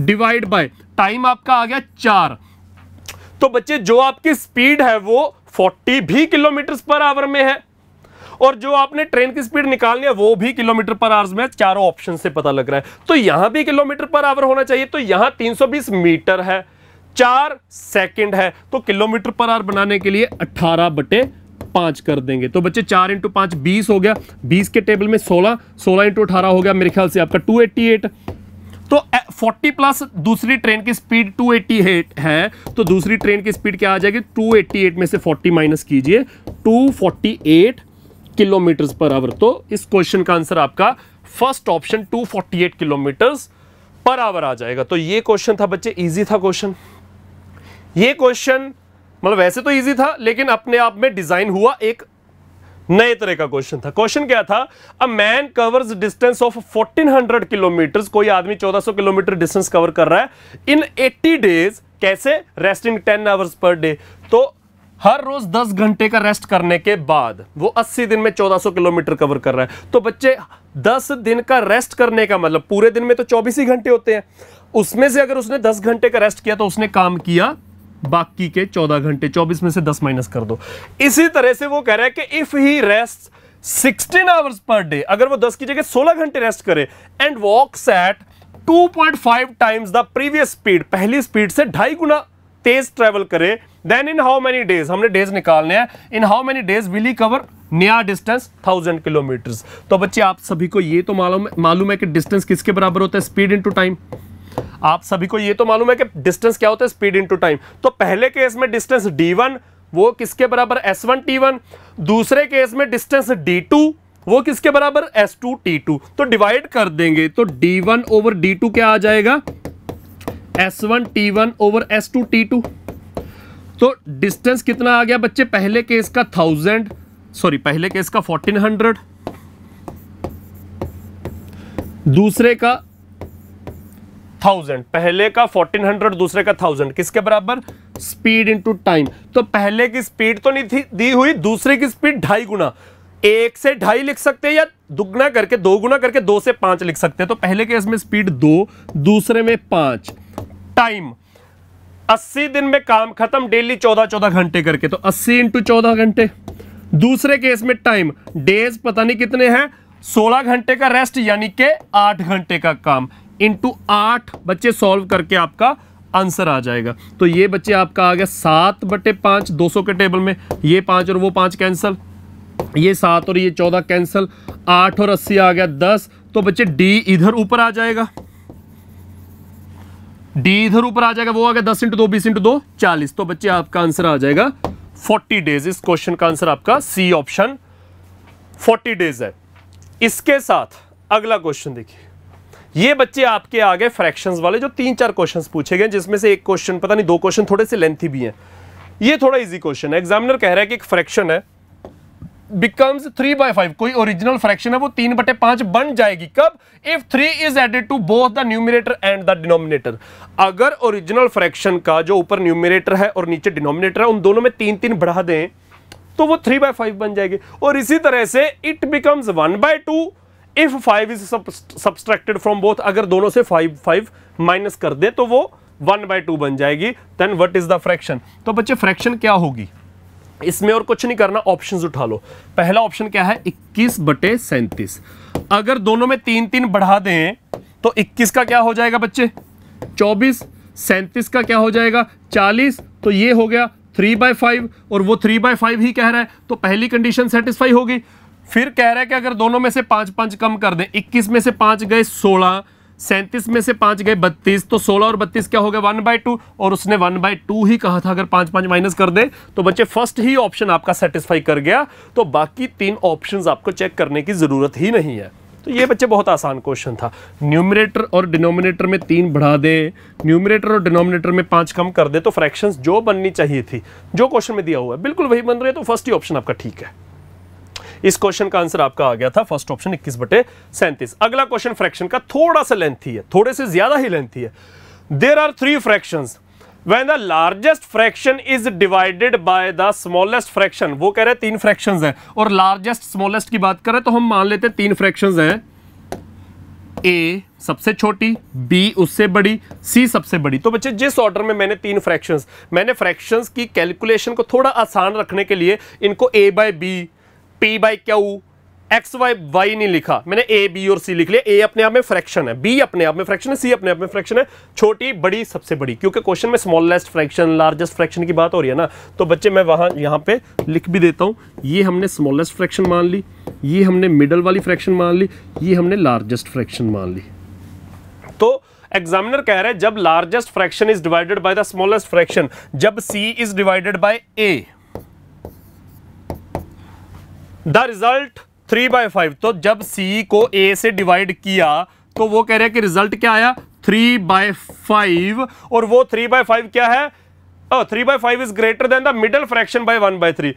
डिवाइड बाय टाइम आपका आ गया 4। तो बच्चे जो आपकी स्पीड है वो 40 भी किलोमीटर पर आवर में है, और जो आपने ट्रेन की स्पीड निकालनी है वो भी किलोमीटर पर आवर में, चारों ऑप्शन से पता लग रहा है। तो यहां भी किलोमीटर पर आवर होना चाहिए, तो यहां 320 मीटर है, 4 सेकंड है, तो किलोमीटर पर आवर बनाने के लिए 18/5 कर देंगे। तो बच्चे 4 × 5 20 हो गया, 20 के टेबल में 16, 16 × 18 हो गया, मेरे ख्याल से आपका 288। तो 40 प्लस दूसरी ट्रेन की स्पीड 288 है, तो दूसरी ट्रेन की स्पीड क्या आ जाएगी, 288 में से 40 माइनस कीजिए, 248 किलोमीटर पर आवर। तो इस क्वेश्चन का आंसर आपका first option 248 kilometre per hour आ जाएगा। तो ये क्वेश्चन था बच्चे, इजी था क्वेश्चन। ये क्वेश्चन मतलब वैसे तो इजी था, लेकिन अपने आप में डिजाइन हुआ एक नए तरह का क्वेश्चन था। क्वेश्चन क्या था, a man covers distance of 1400 kilometre, कोई आदमी 1400 किलोमीटर डिस्टेंस कवर कर रहा है इन 80 डेज, कैसे, रेस्टिंग 10 आवर्स पर डे। तो हर रोज 10 घंटे का रेस्ट करने के बाद वो 80 दिन में 1400 किलोमीटर कवर कर रहा है। तो बच्चे 10 दिन का रेस्ट करने का मतलब पूरे दिन में तो 24 ही घंटे होते हैं, उसमें से अगर उसने 10 घंटे का रेस्ट किया तो उसने काम किया बाकी के 14 घंटे, 24 में से 10 माइनस कर दो। इसी तरह से वो कह रहा है कि if he rest 16 hours per day, अगर वो 10 की जगह 16 घंटे रेस्ट करे, and walks at 2.5 times the previous speed, पहली स्पीड से 2.5 गुना तेज ट्रेवल करे, then in how many days, हमने डेज निकालने हैं, in how many days will he cover नया डिस्टेंस 1000 किलोमीटर्स। तो बच्चे आप सभी को ये तो मालूम है कि डिस्टेंस किसके बराबर होता है, स्पीड इनटू टाइम। आप सभी को ये तो मालूम है कि डिस्टेंस क्या होता है, स्पीड इनटू टाइम। तो पहले केस में डिस्टेंस d1 वो किसके बराबर, s1 t1। दूसरे केस में डिस्टेंस d2 वो किसके बराबर, s2 t2। तो डिवाइड कर देंगे तो d1 ओवर d2 क्या आ जाएगा, s1 t1 over s2 t2। तो डिस्टेंस कितना आ गया बच्चे, पहले केस का 1400, दूसरे का 1000, पहले का 1400 दूसरे का 1000, किसके बराबर, स्पीड इनटू टाइम। तो पहले की स्पीड तो नहीं थी दी हुई, दूसरे की स्पीड 2.5 गुना, 1 से 2.5 लिख सकते हैं या दुगना करके 2 गुना करके 2 से 5 लिख सकते हैं। तो पहले केस में स्पीड 2, दूसरे में 5। टाइम 80 दिन में काम खत्म, डेली 14 घंटे करके, तो 80 इंटू 14 घंटे। दूसरे केस में टाइम डेज पता नहीं कितने हैं, 16 घंटे का रेस्ट यानी कि 8 घंटे का काम इंटू 8 बच्चे सॉल्व करके आपका आंसर आ जाएगा। तो ये बच्चे आपका आ गया 7/5 200 के टेबल में, ये 5 और वो 5 कैंसिल, ये 7 और ये 14 कैंसिल, 8 और 80 आ गया 10। तो बच्चे डी इधर ऊपर आ जाएगा, डी इधर ऊपर आ जाएगा, वो आ गया 10 इंटू 2 20 इंटू 2 40। तो बच्चे आपका आंसर आ जाएगा 40 डेज। इस क्वेश्चन का आंसर आपका सी ऑप्शन 40 डेज है। इसके साथ अगला क्वेश्चन देखिए, ये बच्चे आपके आगे फ्रैक्शंस वाले जो 3-4 क्वेश्चंस पूछे गए, जिसमें से एक क्वेश्चन पता नहीं 2 क्वेश्चन थोड़े से लेंथी भी हैं। ये थोड़ा इजी क्वेश्चन है। एग्जामिनर कह रहा है कि एक फ्रैक्शन है बिकम्स 3/5, कोई ओरिजिनल फ्रैक्शन है वो 3/5 बन जाएगी कब, if 3 is added to both the numerator and the denominator. अगर ओरिजिनल फ्रैक्शन का जो ऊपर न्यूमरेटर है और नीचे डिनोमिनेटर है उन दोनों में 3 बढ़ा दें तो वो 3/5 बन जाएगी। और इसी तरह से it becomes 1/2 if 5 is subtracted from both, अगर दोनों से 5 माइनस कर दे तो वो 1/2 बन जाएगी। Then what is the fraction. तो बच्चे फ्रैक्शन क्या होगी, इसमें और कुछ नहीं करना, ऑप्शंस उठा लो। पहला ऑप्शन क्या है, 21/37। अगर दोनों में 3 बढ़ा दें तो 21 का क्या हो जाएगा बच्चे, 24, 37 का क्या हो जाएगा 40। तो ये हो गया 3/5 और वो 3/5 ही कह रहा है, तो पहली कंडीशन सेटिस्फाई होगी। फिर कह रहा है कि अगर दोनों में से 5 कम कर दें, 21 में से 5 गए 16, 37 में से 5 गए 32, तो 16 और 32 क्या हो गया 1/2, और उसने 1/2 ही कहा था। अगर 5 माइनस कर दे तो बच्चे फर्स्ट ही ऑप्शन आपका सेटिस्फाई कर गया, तो बाकी 3 ऑप्शंस आपको चेक करने की जरूरत ही नहीं है। तो ये बच्चे बहुत आसान क्वेश्चन था। न्यूमरेटर और डिनोमिनेटर में 3 बढ़ा दे, न्यूमरेटर और डिनोमिनेटर में 5 कम कर दे, तो फ्रैक्शंस जो बननी चाहिए थी, जो क्वेश्चन में दिया हुआ है बिल्कुल वही बन रहे हैं, तो फर्स्ट ही ऑप्शन आपका ठीक है। इस क्वेश्चन का आंसर आपका आ गया था फर्स्ट ऑप्शन 21/37। अगला क्वेश्चन फ्रैक्शन का थोड़ा सा लेंथी है, थोड़े से ज्यादा ही लेंथी है। There are 3 fractions when the largest fraction is divided by the smallest fraction. वो कह रहे हैं 3 फ्रैक्शंस हैं और लार्जेस्ट स्मॉलेस्ट की बात करें तो हम मान लेते हैं 3 फ्रैक्शंस हैं, ए सबसे छोटी, बी उससे बड़ी, सी सबसे बड़ी। तो बच्चे जिस ऑर्डर में मैंने 3 फ्रैक्शंस, मैंने फ्रैक्शंस की कैलकुलेशन को थोड़ा आसान रखने के लिए इनको a/b, p/q, x/y नहीं लिखा, मैंने a, b और c लिख लिया। a अपने आप में फ्रैक्शन है, b अपने आप में फ्रैक्शन है, c अपने आप में फ्रैक्शन है, छोटी बड़ी सबसे बड़ी, क्योंकि क्वेश्चन में स्मॉलेस्ट फ्रैक्शन लार्जेस्ट फ्रैक्शन की बात हो रही है ना। तो बच्चे मैं यहाँ पे लिख भी देता हूँ, ये हमने स्मॉलेस्ट फ्रैक्शन मान ली, ये हमने मिडल वाली फ्रैक्शन मान ली, ये हमने लार्जेस्ट फ्रैक्शन मान ली। तो एग्जामिनर कह रहे हैं जब largest fraction is divided by the smallest fraction, जब c is divided bye a, the result 3/5। तो जब c को a से डिवाइड किया तो वो कह रहे हैं कि रिजल्ट क्या आया 3/5, और वो 3/5 क्या है, 3/5 is greater then the middle fraction by 1/3।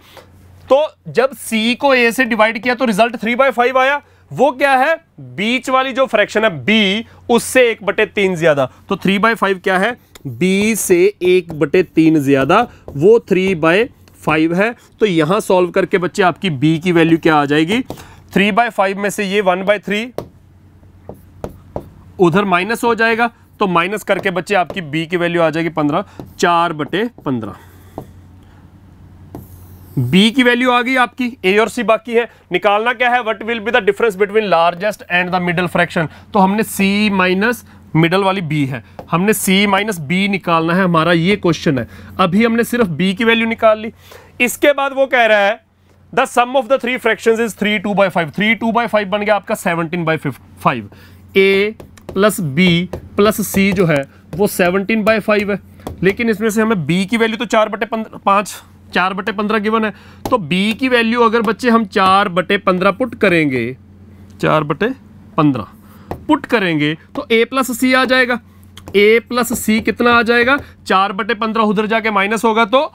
तो जब c को a से डिवाइड किया तो रिजल्ट 3/5 आया। वो क्या है, बीच वाली जो फ्रैक्शन है b, उससे 1/3 ज्यादा। तो 3/5 क्या है, b से 1/3 ज्यादा, वो 3/5 है। तो यहां सॉल्व करके बच्चे आपकी b की वैल्यू क्या आ जाएगी, 3/5 में से ये 1/3 उधर माइनस हो जाएगा, तो माइनस करके बच्चे आपकी b की वैल्यू आ जाएगी 15, 4/15। b की वैल्यू आ गई आपकी, a और c बाकी है। निकालना क्या है, what will be the difference between largest and the middle fraction. तो हमने c माइनस मिडल वाली b है, हमने c माइनस b निकालना है, हमारा ये क्वेश्चन है। अभी हमने सिर्फ b की वैल्यू निकाल ली। इसके बाद वो कह रहा है the sum of the three fractions is 3 2/5। 3 2/5 बन गया आपका 17/5। a plus b plus c जो है वो 17/5 है, लेकिन इसमें से हमें b की वैल्यू तो 4/15 गिवन है, तो b की वैल्यू अगर बच्चे हम 4/15 पुट करेंगे, 4/15 पुट करेंगे तो a प्लस सी आ जाएगा। a प्लस सी कितना आ जाएगा, 4/15 उधर जाके माइनस होगा तो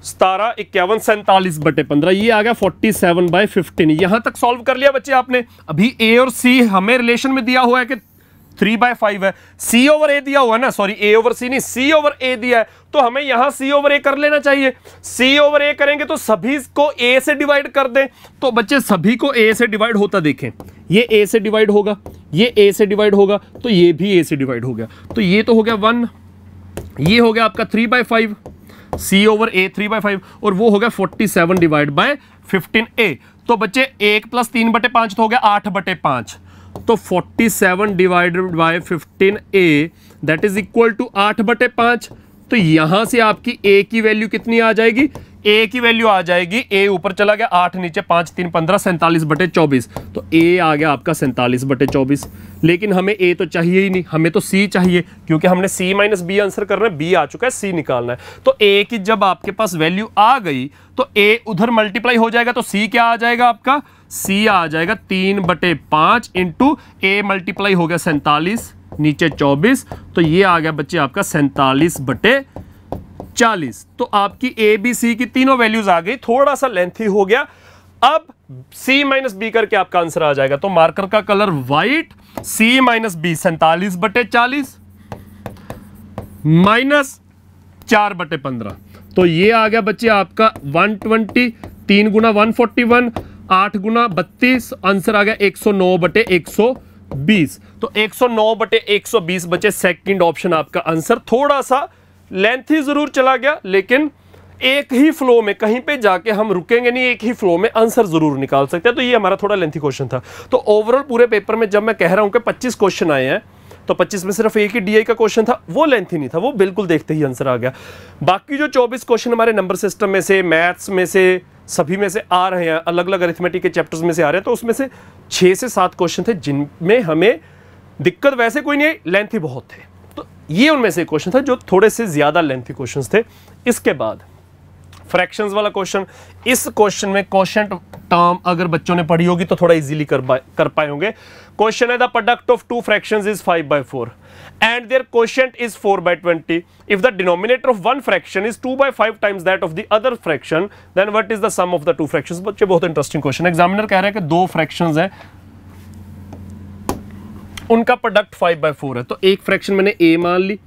17 51 47/15, ये आ गया 47/15। यहां तक सॉल्व कर लिया बच्चे आपने। अभी a और c हमें रिलेशन में दिया हुआ है कि 3/5 है, c ओवर a दिया हुआ है ना, सॉरी a ओवर c नहीं, c ओवर a दिया है, तो हमें यहां c ओवर a कर लेना चाहिए। c ओवर a करेंगे तो सभी को a से डिवाइड कर दें, तो बच्चे सभी को a से डिवाइड होता देखें, ये a से डिवाइड होगा, ये a से डिवाइड होगा, तो ये भी a से डिवाइड हो गया, तो ये तो हो गया 1, ये हो गया आपका 3/5, c ओवर a 3/5, और वो हो गया 47/15a। तो बच्चे 1 प्लस 3/5 तो हो गया 8/5, तो 47/15a that is equal to 8/5। तो यहां से आपकी a की वैल्यू कितनी आ जाएगी, a की वैल्यू आ जाएगी, a ऊपर चला गया 8 नीचे 5 3 15 47/24, तो a आ गया आपका 47/24। लेकिन हमें a तो चाहिए ही नहीं, हमें तो c चाहिए, क्योंकि हमने c माइनस b आंसर करना है, b आ चुका है, c निकालना है। तो a की जब आपके पास वैल्यू आ गई तो a उधर मल्टीप्लाई हो जाएगा, तो c क्या आ जाएगा आपका, c आ जाएगा 3/5 इंटू a मल्टीप्लाई हो गया 47 नीचे 24, तो ये आ गया बच्चे आपका 47/40। तो आपकी a b c की तीनों वैल्यूज आ गई, थोड़ा सा लेंथी हो गया। अब c माइनस बी करके आपका आंसर आ जाएगा, तो मार्कर का colour white, c minus b 47/40 minus 4/15, तो ये आ गया बच्चे आपका 120, 3 गुना 141, 8 गुना 32, आंसर आ गया 109/120। तो 109/120 बचे सेकंड ऑप्शन आपका आंसर। थोड़ा सा लेंथी जरूर चला गया, लेकिन एक ही फ्लो में कहीं पे जाके हम रुकेंगे नहीं, एक ही फ्लो में आंसर जरूर निकाल सकते हैं। तो ये हमारा थोड़ा लेंथी क्वेश्चन था। तो ओवरऑल पूरे पेपर में जब मैं कह रहा हूं कि 25 क्वेश्चन आए हैं, तो 25 में सिर्फ एक ही डीआई का क्वेश्चन था, वो लेंथी नहीं था, वो बिल्कुल देखते ही आंसर आ गया। बाकी जो 24 क्वेश्चन हमारे नंबर सिस्टम में से, मैथ्स में से, सभी में से आ रहे हैं, अलग अलग अरिथमेटिक के चैप्टर्स में से आ रहे हैं, तो उसमें से 6 से 7 क्वेश्चन थे जिनमें हमें दिक्कत वैसे कोई नहीं आई, लेंथी बहुत थे। तो ये उनमें से क्वेश्चन था जो थोड़े से ज्यादा लेंथी क्वेश्चंस थे। इसके बाद फ्रैक्शंस वाला क्वेश्चन, इस क्वेश्चन में क्वोशिएंट टर्म अगर बच्चों ने पढ़ी होगी तो थोड़ा इजीली कर पाए होंगे। क्वेश्चन है the product of two fractions is 5/4 and their quotient is 4/20. If the denominator of one fraction is 2/5 times that of the other fraction, then what is the sum of the two fractions? बच्चे बहुत interesting question. Examiner कह रहा है कि दो fractions हैं, उनका product 5/4 है, तो एक फ्रैक्शन मैंने a मान ली,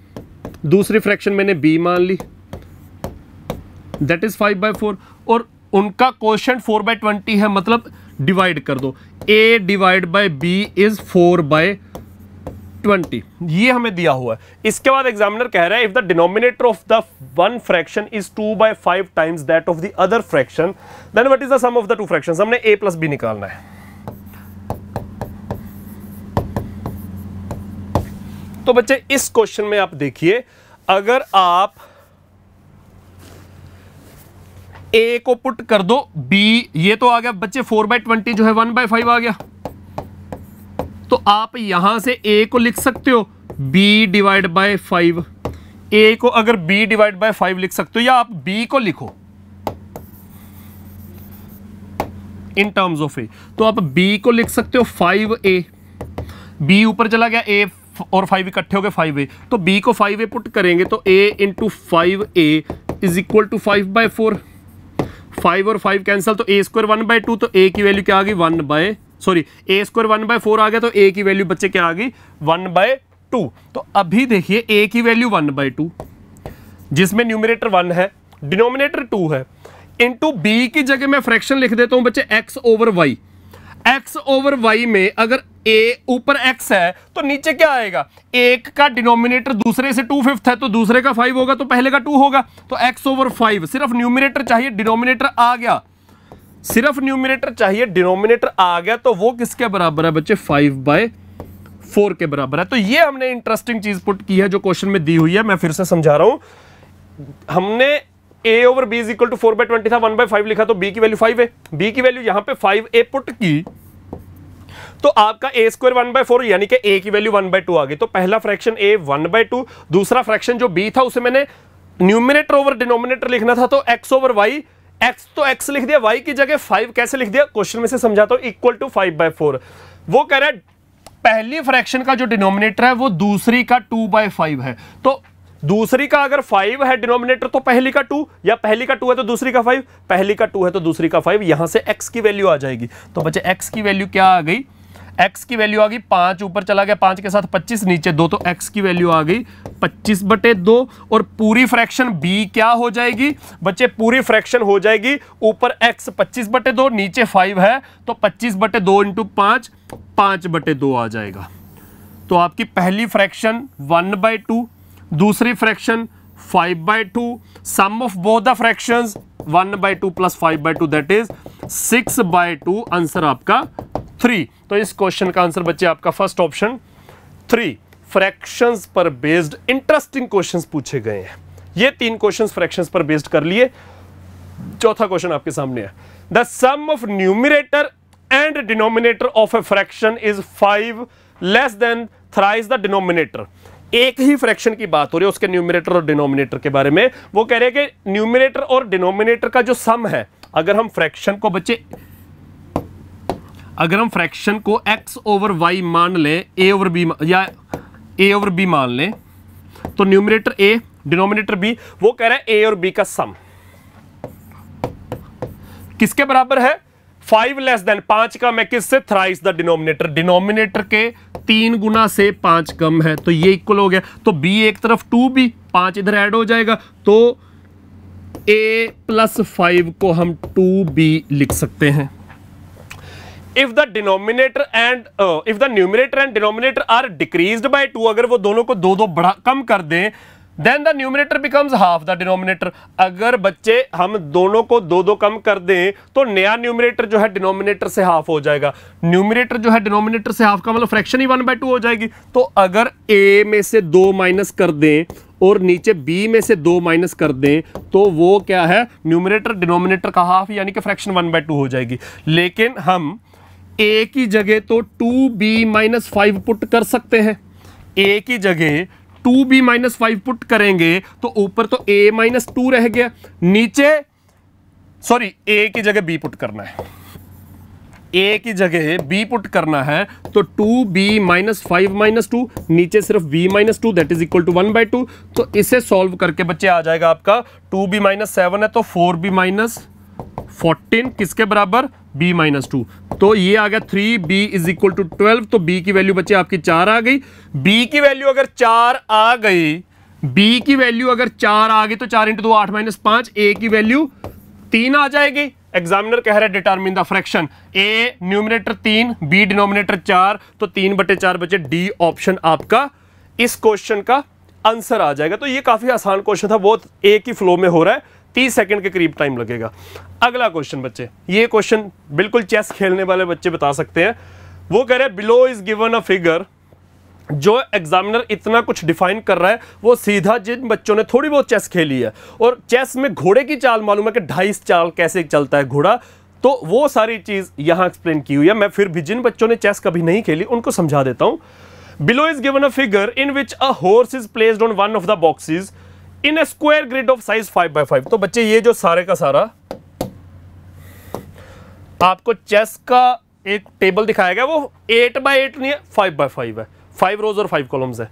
दूसरी फ्रैक्शन मैंने b मान ली, दैट इज 5/4, और उनका क्वोशिएंट 4/20 है, मतलब डिवाइड कर दो, a divide by b is 4/20, ये हमें दिया हुआ है। इसके बाद एग्जामिनर कह रहा है if the denominator of the one fraction is 2/5 times that of the other fraction, then what is the sum of the two fractions. हमने a प्लस b निकालना है। तो बच्चे इस क्वेश्चन में आप देखिए, अगर आप a को पुट कर दो, b ये तो आ गया बच्चे 4/20 जो है 1/5 आ गया, तो आप यहां से a को लिख सकते हो b डिवाइड बाय 5, a को अगर b डिवाइड बाय 5 लिख सकते हो, या आप b को लिखो इन टर्म्स ऑफ a, तो आप b को लिख सकते हो 5a, b ऊपर चला गया, a और 5 इकट्ठे हो गए 5a, तो b को 5a पुट करेंगे तो a into 5a is equal to 5/4, 5 और 5 कैंसिल, तो a स्क्वायर 1/2, तो a की वैल्यू क्या आ गई a स्क्वायर 1/4 आ गया, तो a की वैल्यू बच्चे क्या आ गई 1/2। तो अभी देखिए a की वैल्यू 1/2, जिसमें न्यूमरेटर 1 है, डिनोमिनेटर 2 है, इंटू b की जगह मैं फ्रैक्शन लिख देता हूं बच्चे x ओवर y में अगर a ऊपर x है तो नीचे क्या आएगा, एक का डिनोमिनेटर दूसरे से 2/5 है, तो दूसरे का 5 होगा, तो पहले का 2 होगा, तो x ओवर 5, सिर्फ न्यूमरेटर चाहिए, डिनोमिनेटर आ गया, सिर्फ न्यूमरेटर चाहिए, डिनोमिनेटर आ गया, तो वो किसके बराबर है बच्चे 5/4 4 के बराबर है। तो ये हमने इंटरेस्टिंग चीज पुट की है जो क्वेश्चन में दी हुई है। मैं फिर से समझा रहा हूं, हमने a over b is equal to 4/20 था, 1/5 लिखा तो b की वैल्यू 5 है, b की वैल्यू यहां पे 5a पुट की तो आपका a स्क्वायर 1/4 यानी कि a की वैल्यू 1/2 आ गई। तो पहला फ्रैक्शन a 1/2, दूसरा फ्रैक्शन जो b था उसे मैंने न्यूमिनेटर ओवर डिनोमिनेटर लिखना था तो x ओवर y, x तो x लिख दिया, y की जगह 5 कैसे लिख दिया, क्वेश्चन में से समझाता हूं, इक्वल टू 5/4। वो कह रहा है पहली फ्रैक्शन का जो डिनोमिनेटर है वो दूसरी का 2/5 है, तो दूसरी का अगर 5 है डिनोमिनेटर तो पहली का 2, या पहली का 2 है तो दूसरी का 5, पहली का 2 है तो दूसरी का 5, यहां से x की वैल्यू आ जाएगी। तो बच्चे x की वैल्यू क्या आ गई, x की वैल्यू आ गई 5, ऊपर चला गया 5 के साथ 25, नीचे 2, तो x की वैल्यू आ गई 25/2। और पूरी फ्रैक्शन b क्या हो जाएगी बच्चे, पूरी फ्रैक्शन हो जाएगी ऊपर x 25/2, नीचे 5 है तो 25/2 इंटू 5, 5/2 आ जाएगा। तो आपकी पहली फ्रैक्शन 1/2, दूसरी fraction 5/2, sum of both the fractions 1/2 plus 5/2 that is 6/2, answer आपका 3। तो इस क्वेश्चन का आंसर बच्चे आपका फर्स्ट ऑप्शन 3। फ्रैक्शंस पर बेस्ड इंटरेस्टिंग क्वेश्चंस पूछे गए हैं। ये 3 क्वेश्चंस फ्रैक्शंस पर बेस्ड कर लिए। चौथा क्वेश्चन आपके सामने है, the sum of numerator and denominator of a fraction is 5 less than thrice the denominator. एक ही फ्रैक्शन की बात हो रही है, उसके न्यूमरेटर और डिनोमिनेटर के बारे में। वो कह रहे हैं कि न्यूमरेटर और डिनोमिनेटर का जो सम है, अगर हम फ्रैक्शन को बच्चे x ओवर y मान लें, a ओवर b या a ओवर b मान लें, तो न्यूमरेटर a डिनोमिनेटर b, वो कह रहा है a और b का सम किसके बराबर है, 5 लेस देन, 5 का मैं किससे, थ्राइस द डिनोमिनेटर, डिनोमिनेटर के 3 गुना से 5 कम है, तो ये इक्वल हो गया। तो b एक तरफ 2b, 5 इधर ऐड हो जाएगा, तो a प्लस 5 को हम 2b लिख सकते हैं। If the numerator and denominator are decreased by 2, अगर वो दोनों को 2 बढ़ा कम कर दें, then the numerator becomes half the denominator। अगर बच्चे हम दोनों को 2 कम कर दें तो नया न्यूमरेटर जो है डिनोमिनेटर से हाफ हो जाएगा। न्यूमरेटर जो है डिनोमिनेटर से हाफ का मतलब फ्रैक्शन ही 1/2 हो जाएगी। तो अगर a में से 2 माइनस कर दें और नीचे b में से 2 माइनस कर दें तो वो क्या है, न्यूमरेटर डिनोमिनेटर का हाफ, यानी कि फ्रैक्शन 1/2 हो जाएगी। लेकिन हम a की जगह तो 2b-5 पुट कर सकते हैं, a की जगह 2b-5 पुट करेंगे तो ऊपर तो a-2 रह गया, नीचे सॉरी a की जगह b पुट करना है, a की जगह b पुट करना है तो 2b-5-2, नीचे सिर्फ b-2 that is equal to 1/2। तो इसे सॉल्व करके बच्चे आ जाएगा आपका 2b-7 है तो 4b-14 किसके बराबर, b-2। तो ये आ गया 3b इज इक्वल टू 12। तो b की वैल्यू बच्चे आपकी 4 आ गई। b की वैल्यू अगर 4 आ गई, b की वैल्यू अगर 4 आ गई तो 4 × 2 8 - 5, a की वैल्यू 3 आ जाएगी। एग्जामिनर कह रहा है determine the fraction, a numerator 3, b denominator 4, तो 3/4 बचे, डी ऑप्शन आपका इस क्वेश्चन का आंसर आ जाएगा। तो ये काफी आसान क्वेश्चन था, बहुत एक ही फ्लो में हो रहा है, 30 सेकंड के करीब टाइम लगेगा। अगला क्वेश्चन बच्चे, ये क्वेश्चन बिल्कुल चेस खेलने वाले बच्चे बता सकते हैं। वो कह रहे हैं below is given a figure, जो एग्जामिनर इतना कुछ डिफाइन कर रहा है वो सीधा जिन बच्चों ने थोड़ी बहुत चेस खेली है और चेस में घोड़े की चाल मालूम है कि 2.5 चाल कैसे चलता है घोड़ा, तो वो सारी चीज यहां एक्सप्लेन की हुई है। मैं फिर भी जिन बच्चों ने चेस कभी नहीं खेली उनको समझा देता हूं। Below is given a figure in which a horse is placed on one of the boxes in a square grid of size 5/5। तो बच्चे ये जो सारे का सारा आपको चेस का एक टेबल दिखाया गया, वो 8/8 नहीं है, 5/5 है, 5 रोज और 5 कॉलम्स है।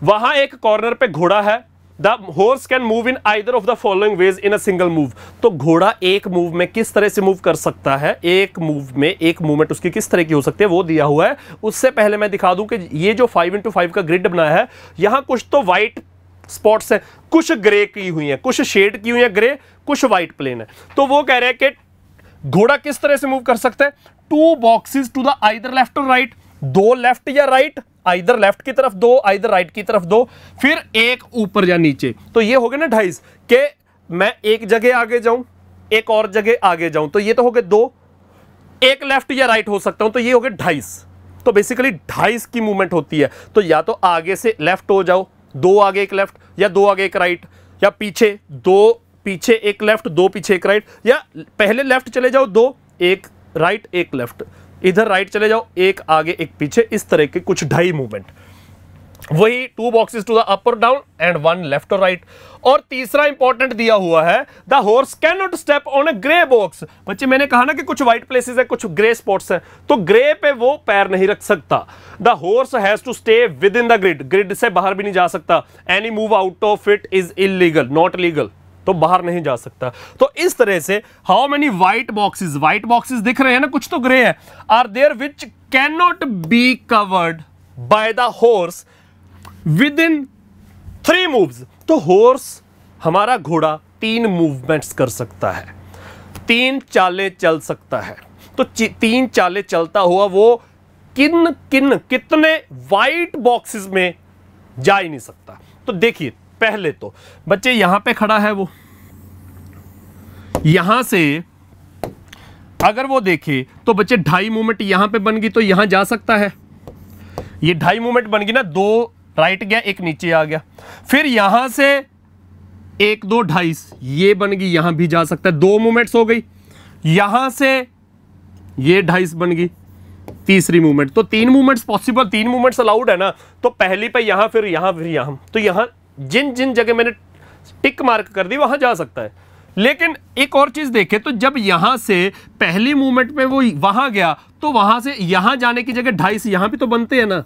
वहां एक कॉर्नर पे घोड़ा है, the horse can move in either of the following ways in a single move. तो घोड़ा एक मूव में किस तरह से मूव कर सकता है, एक मूव में एक मूवमेंट उसकी किस तरह की हो सकती है वो दिया हुआ है। उससे पहले मैं दिखा दूं कि ये जो 5x5 का ग्रिड बनाया है, यहां कुछ तो व्हाइट स्पॉट्स है, कुछ ग्रे की हुई है, कुछ शेड की हुई है ग्रे, कुछ व्हाइट प्लेन है। तो वो कह रहे हैं कि घोड़ा किस तरह से मूव कर सकता है, 2 boxes to the either left और राइट, 2 लेफ्ट या राइट, आइदर लेफ्ट की तरफ 2, आइदर राइट की तरफ 2, फिर एक ऊपर या नीचे। तो ये हो गया ना 2.5 के मैं एक जगह आगे जाऊं, एक और जगह आगे जाऊं, तो ये तो हो गए 2, एक लेफ्ट या राइट हो सकता हूं, तो ये हो गए 2.5। तो बेसिकली 2.5 की मूवमेंट होती है। तो या तो आगे से लेफ्ट हो जाओ, 2 आगे 1 लेफ्ट, या 2 आगे 1 राइट, या पीछे 2 पीछे 1 लेफ्ट 2 पीछे 1 राइट, या पहले लेफ्ट चले जाओ 2 1 राइट 1 लेफ्ट, इधर राइट चले जाओ 1 आगे 1 पीछे, इस तरह के कुछ 2.5 मूवमेंट। वही 2 बॉक्सेस टू द अप और डाउन एंड 1 लेफ्ट और राइट। और तीसरा इंपॉर्टेंट दिया हुआ है, the horse can not step on a grey box. बच्चे मैंने कहा ना कि कुछ व्हाइट प्लेसेस है, कुछ ग्रे स्पॉट्स है, तो ग्रे पे वो पैर नहीं रख सकता। The horse has to stay within the grid, grid से बाहर भी नहीं जा सकता। Any move out of it is illegal, not legal, तो बाहर नहीं जा सकता। तो इस तरह से हाउ मेनी व्हाइट बॉक्सेस दिख रहे हैं ना, कुछ तो ग्रे है, are there which can not be covered by the horse within 3 moves. तो हॉर्स हमारा घोड़ा 3 मूवमेंट्स कर सकता है, 3 चालें चल सकता है। तो 3 चालें चलता हुआ वो कितने व्हाइट बॉक्सेस में जा ही नहीं सकता। तो देखिए पहले तो बच्चे यहां पे खड़ा है, वो यहां से अगर वो देखे तो बच्चे 2.5 मूवमेंट यहां पे बन गई, तो यहां जा सकता है। ये 2.5 मूवमेंट बन गई ना, 2 राइट गया 1 नीचे आ गया, फिर यहां से 1 2 2.5 ये बन गई, यहां भी जा सकता है, 2 मूवमेंट्स हो गई। यहां से ये 2.5 बन गई, तीसरी मूवमेंट। तो 3 मूवमेंट्स पॉसिबल, 3 मूवमेंट्स अलाउड है ना। तो पहली पे यहां, फिर यहां, फिर यहां, तो यहां जिन जिन जगह मैंने टिक मार्क कर दी वहां जा सकता है। लेकिन एक और चीज देखें, तो जब यहां से पहली मूवमेंट में वो वहां गया, तो वहां से यहां जाने की जगह 2.5 यहां भी तो बनते हैं ना,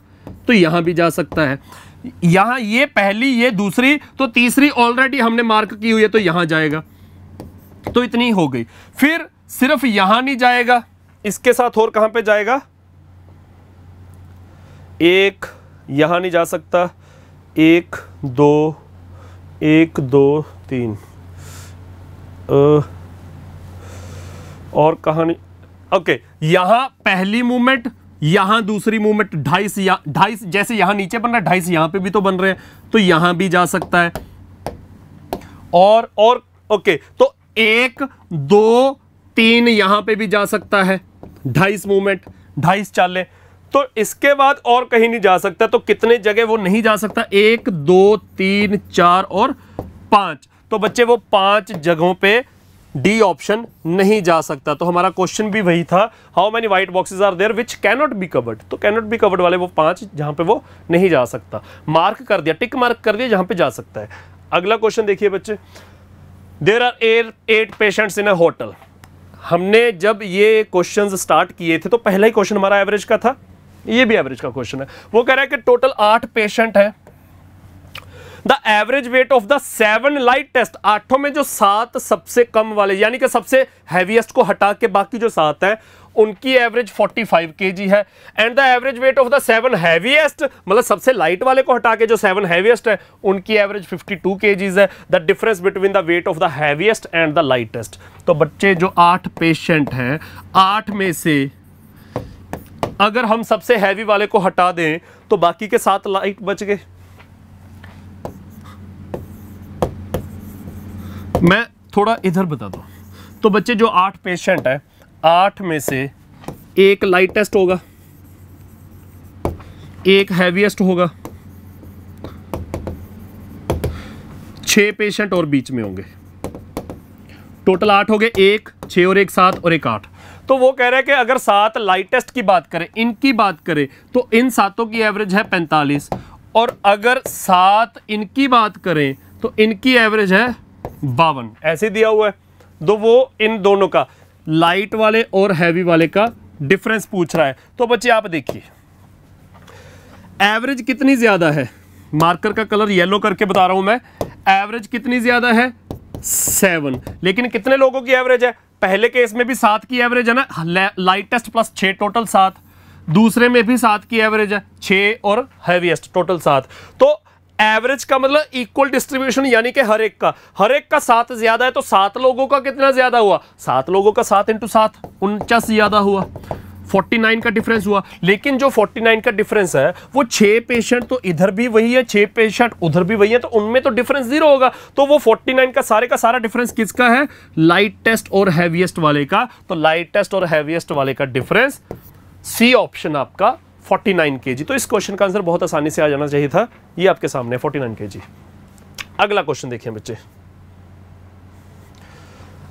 तो यहां भी जा सकता है। यहां ये पहली, ये दूसरी, तो तीसरी ऑलरेडी हमने मार्क की हुई है, तो यहां जाएगा। तो इतनी हो गई। फिर सिर्फ यहां नहीं जाएगा, इसके साथ और कहां पे जाएगा, 1 यहां नहीं जा सकता, 1 2 1 2 3 और कहां नहीं, ओके, यहां पहली मूवमेंट, यहां दूसरी मूवमेंट, 2.5 जैसे यहां नीचे बन रहा है, 2.5 यहां पे भी तो बन रहे हैं, तो यहां भी जा सकता है। और ओके, तो 1 2 3 यहां पे भी जा सकता है, 2.5 मूवमेंट, 2.5 चालें। तो इसके बाद और कहीं नहीं जा सकता। तो कितने जगह वो नहीं जा सकता, 1 2 3 4 और 5। तो बच्चे वो 5 जगहों पे डी ऑप्शन नहीं जा सकता। तो हमारा क्वेश्चन भी वही था, how many white boxes are there which can not be covered. तो कैन नॉट बी कवर्ड वाले वो 5 जहां पे वो नहीं जा सकता, मार्क कर दिया, टिक मार्क कर दिया जहां पे जा सकता है। अगला क्वेश्चन देखिए बच्चे, there are 8 patients in a hotel. हमने जब ये क्वेश्चन स्टार्ट किए थे तो पहला ही क्वेश्चन हमारा एवरेज का था, ये भी एवरेज का क्वेश्चन है। वो कह रहा है कि टोटल 8 पेशेंट है, the average weight of the 7 lightest, 8 में जो 7 सबसे कम वाले यानी कि सबसे हैवीएस्ट को हटा के बाकी जो 7 है उनकी एवरेज 45 kg है। And the average weight of the 7 heaviest, मतलब सबसे लाइट वाले को हटा के जो 7 हैवीएस्ट है उनकी एवरेज 52 kg है। The difference between the wait of the heaviest and the lightest. तो बच्चे जो 8 पेशेंट हैं, 8 में से अगर हम सबसे हैवी वाले को हटा दें तो बाकी के 7 लाइट बच गए। मैं थोड़ा इधर बताता हूं। तो बच्चे जो 8 पेशेंट है, 8 में से 1 लाइटेस्ट होगा, 1 हैवीएस्ट होगा, 6 पेशेंट और बीच में होंगे। टोटल 8 हो गए, 1 6 और 1 7 और 1 8। तो वो कह रहे हैं कि अगर 7 लाइटेस्ट की बात करें, इनकी बात करें, तो इन 7 की एवरेज है 45, और अगर 7 इनकी बात करें तो इनकी एवरेज है 52। ऐसे दिया हुआ है। तो वो इन दोनों का, लाइट वाले और हैवी वाले का डिफरेंस पूछ रहा है। तो बच्चे आप देखिए एवरेज कितनी ज्यादा है, मार्कर का कलर येलो करके बता रहा हूं मैं। एवरेज कितनी ज्यादा है, 7। लेकिन कितने लोगों की एवरेज है, पहले केस में भी 7 की एवरेज है ना, लाइटेस्ट प्लस 6 टोटल 7। दूसरे में भी 7 की एवरेज है, 6 और हैवीएस्ट टोटल 7। तो एवरेज का मतलब इक्वल डिस्ट्रीब्यूशन, यानी कि हर एक का 7 ज्यादा है। तो 7 लोगों का कितना ज्यादा हुआ, 7 लोगों का 7 × 7 49 ज्यादा हुआ, 49 का डिफरेंस हुआ। लेकिन जो 49 का डिफरेंस है वो 6 पेशेंट तो इधर भी वही है, 6 पेशेंट उधर भी वही है, तो उनमें तो डिफरेंस 0 होगा। तो वो 49 का सारा डिफरेंस किसका है, लाइट टेस्ट और हैवीएस्ट वाले का। तो लाइट टेस्ट और हैवीएस्ट वाले का डिफरेंस सी ऑप्शन आपका 49 kg। तो इस क्वेश्चन का आंसर बहुत आसानी से आ जाना चाहिए था, ये आपके सामने 49 kg। अगला क्वेश्चन देखिए बच्चे,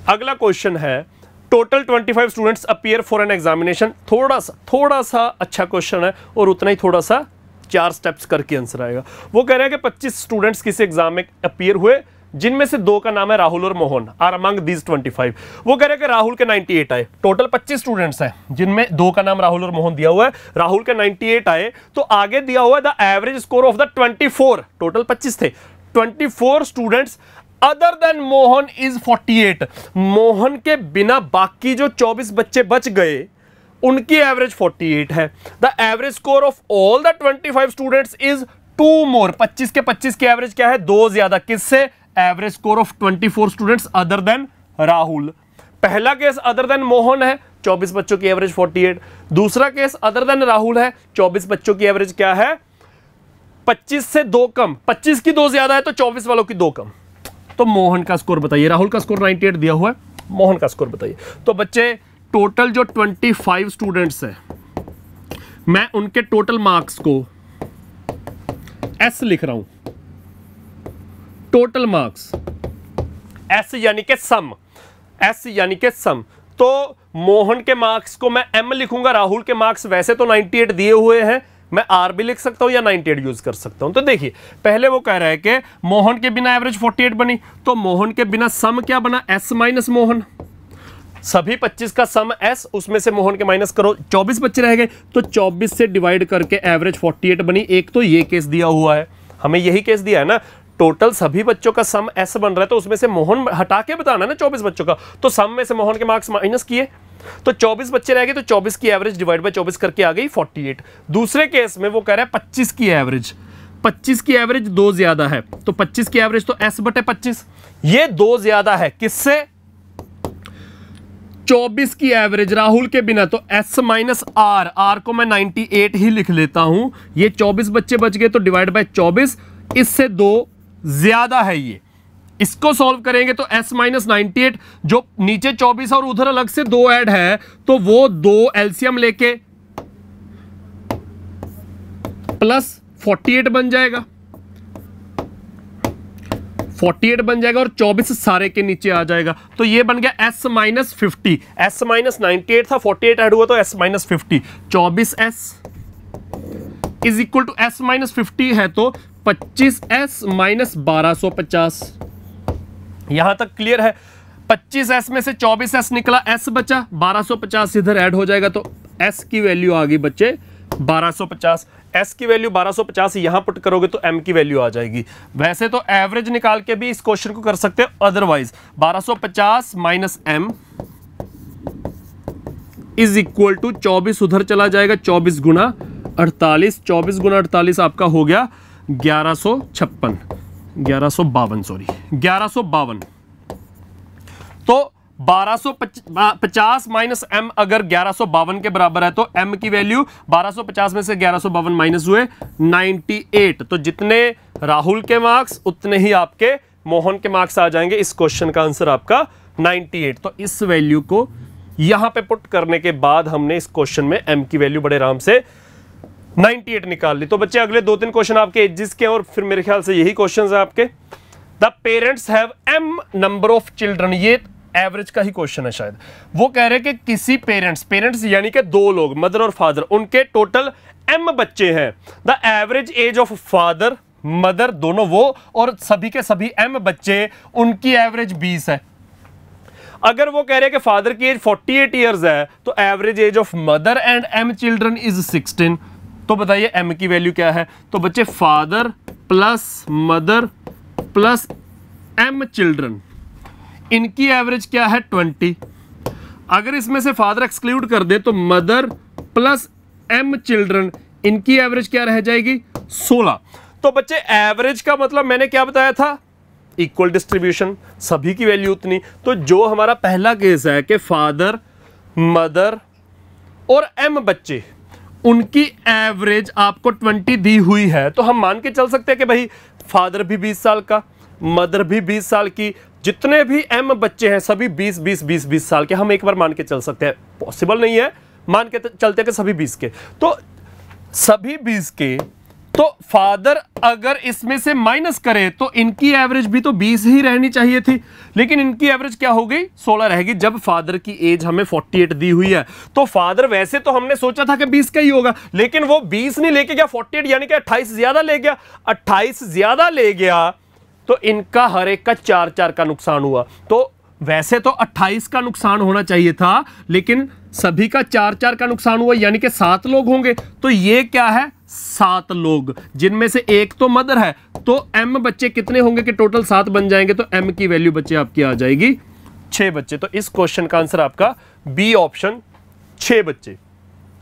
अगला क्वेश्चन है total 25 students appear for an examination. थोड़ा सा अच्छा क्वेश्चन है और उतना ही थोड़ा सा 4 स्टेप्स करके आंसर आएगा। वो कह रहे हैं कि 25 स्टूडेंट्स किसी एग्जाम में अपीयर हुए, जिनमें से 2 का नाम है राहुल और मोहन, आर अमंग दीज 25। वो कह रहे हैं कि राहुल के 98 आए। टोटल 25 स्टूडेंट्स हैं जिनमें 2 का नाम राहुल और मोहन दिया हुआ है, राहुल के 98 आए, तो आगे दिया हुआ है the average score of the 24, total 25 थे, 24 students other than Mohan is 48। Mohan के बिना बाकी जो 24 बच्चे बच गए उनकी एवरेज 48 है। The average score of all the 25 students is 2 मोर। 25 के 25 की एवरेज क्या है? 2 ज्यादा। किससे? Average score of 24 students other than Rahul. पहला केस अदर देन मोहन है, 24 बच्चों की एवरेज 48। दूसरा केस अदर देन राहुल है, 24 बच्चों की एवरेज क्या है? 25 से 2 कम। 25 की 2 ज्यादा है तो 24 वालों की 2 कम। तो मोहन का स्कोर बताइए। राहुल का स्कोर 98 दिया हुआ है, मोहन का स्कोर बताइए। तो बच्चे टोटल जो 25 स्टूडेंट्स हैं, मैं उनके टोटल मार्क्स को एस लिख रहा हूं। टोटल मार्क्स एस यानी के सम, एस यानी के सम। तो मोहन के मार्क्स को मैं एम लिखूंगा, राहुल के मार्क्स वैसे तो 98 दिए हुए हैं, मैं आर भी लिख सकता हूं या 98 यूज कर सकता हूं। तो देखिए पहले वो कह रहा है कि मोहन के बिना एवरेज 48 बनी, तो मोहन के बिना सम क्या बना? S minus Mohan. सभी 25 का सम एस, उसमें से मोहन के माइनस करो, 24 बच्चे रह गए, तो 24 से डिवाइड करके एवरेज 48 बनी। एक तो ये केस दिया हुआ है, हमें यही केस दिया है ना, टोटल सभी बच्चों का सम एस बन रहा है, तो उसमें से मोहन हटा के बताना ना 24 बच्चों का, तो सम में से मोहन के मार्क्स माइनस किए, तो 24 बच्चे रह गए, तो 24 की एवरेज डिवाइड बाय 24 करके आ गई 48। दूसरे केस में वो कह रहा है 25 की एवरेज, 25 की एवरेज 2 ज्यादा है, तो 25 की एवरेज तो एस बटे 25, ये 2 ज्यादा है किससे? 24 की एवरेज राहुल के बिना, तो एस माइनस आर, आर को मैं 98 ही लिख लेता हूं। ये 24 बच्चे बच गए तो डिवाइड बाय 24, इससे 2 ज्यादा है ये। इसको सॉल्व करेंगे तो s माइनस 98, जो नीचे 24 और उधर अलग से 2 ऐड है, तो वो 2 एलसीएम लेके प्लस 48 बन जाएगा, 48 बन जाएगा और 24 सारे के नीचे आ जाएगा, तो ये बन गया s माइनस 50। s माइनस 98 था, 48 ऐड हुआ तो s minus 50। 24s is equal to s minus 50 है तो 25s माइनस 1250। यहां तक क्लियर है? 25s में से 24s निकला, s बचा, 1250 इधर ऐड हो जाएगा, तो s की वैल्यू आ गई बच्चे 1250। s की वैल्यू 1250 यहां पुट करोगे तो m की वैल्यू आ जाएगी। वैसे तो एवरेज निकाल के भी इस क्वेश्चन को कर सकते हो, otherwise 1250 minus m is equal to 24 उधर चला जाएगा, 24 गुना 48, 24 गुना 48 आपका हो गया 1152 सॉरी 1152। तो 1250 माइनस m अगर 1152 के बराबर है तो m की वैल्यू 1250 में से 1152 माइनस हुए 98। तो जितने राहुल के मार्क्स उतने ही आपके मोहन के मार्क्स आ जाएंगे। इस क्वेश्चन का आंसर आपका 98। तो इस वैल्यू को यहां पे पुट करने के बाद हमने इस क्वेश्चन में m की वैल्यू बड़े आराम से 98 निकाल ली। तो बच्चे अगले 2-3 क्वेश्चन आपके एजेस के, और फिर मेरे ख्याल से यही क्वेश्चंस है आपके। The parents have m number of children, ये एवरेज का ही क्वेश्चन है शायद। वो कह रहे हैं कि किसी पेरेंट्स यानी कि 2 लोग, मदर और फादर, उनके टोटल m बच्चे हैं। The average age of father mother दोनों वो और सभी के सभी m बच्चे, उनकी एवरेज 20 है। अगर वो कह रहे हैं कि फादर की एज 48 ईयर्स है तो average age of mother and m children is 16। तो बताइए m की वैल्यू क्या है? तो बच्चे father plus mother plus m children, इनकी एवरेज क्या है? 20। अगर इसमें से फादर एक्सक्लूड कर दे तो मदर प्लस m चिल्ड्रन, इनकी एवरेज क्या रह जाएगी? 16। तो बच्चे एवरेज का मतलब मैंने क्या बताया था? इक्वल डिस्ट्रीब्यूशन, सभी की वैल्यू उतनी। तो जो हमारा पहला केस है कि फादर मदर और m बच्चे, उनकी एवरेज आपको 20 दी हुई है, तो हम मान के चल सकते हैं कि भाई फादर भी 20 साल का, मदर भी 20 साल की, जितने भी m बच्चे हैं सभी 20 साल के। हम एक बार मान के चल सकते हैं, पॉसिबल नहीं है, मान के चलते हैं कि सभी 20 के। तो सभी 20 के, तो फादर अगर इसमें से माइनस करे तो इनकी एवरेज भी तो 20 ही रहनी चाहिए थी, लेकिन इनकी एवरेज क्या हो गई 16 रहेगी। जब फादर की एज हमें 48 दी हुई है तो फादर वैसे तो हमने सोचा था कि 20 का ही होगा, लेकिन वो 20 नहीं लेके गया 48, यानी कि 28 ज्यादा ले गया। 28 ज्यादा ले गया तो इनका हर एक का 4-4 का नुकसान हुआ। तो वैसे तो 28 का नुकसान होना चाहिए था, लेकिन सभी का 4-4 का नुकसान हुआ, यानी कि 7 लोग होंगे। तो ये क्या है 7 लोग, जिनमें से एक तो मदर है। तो m बच्चे कितने होंगे कि टोटल 7 बन जाएंगे, तो m की वैल्यू बच्चे आपकी आ जाएगी 6 बच्चे। तो इस क्वेश्चन का आंसर आपका बी ऑप्शन 6 बच्चे।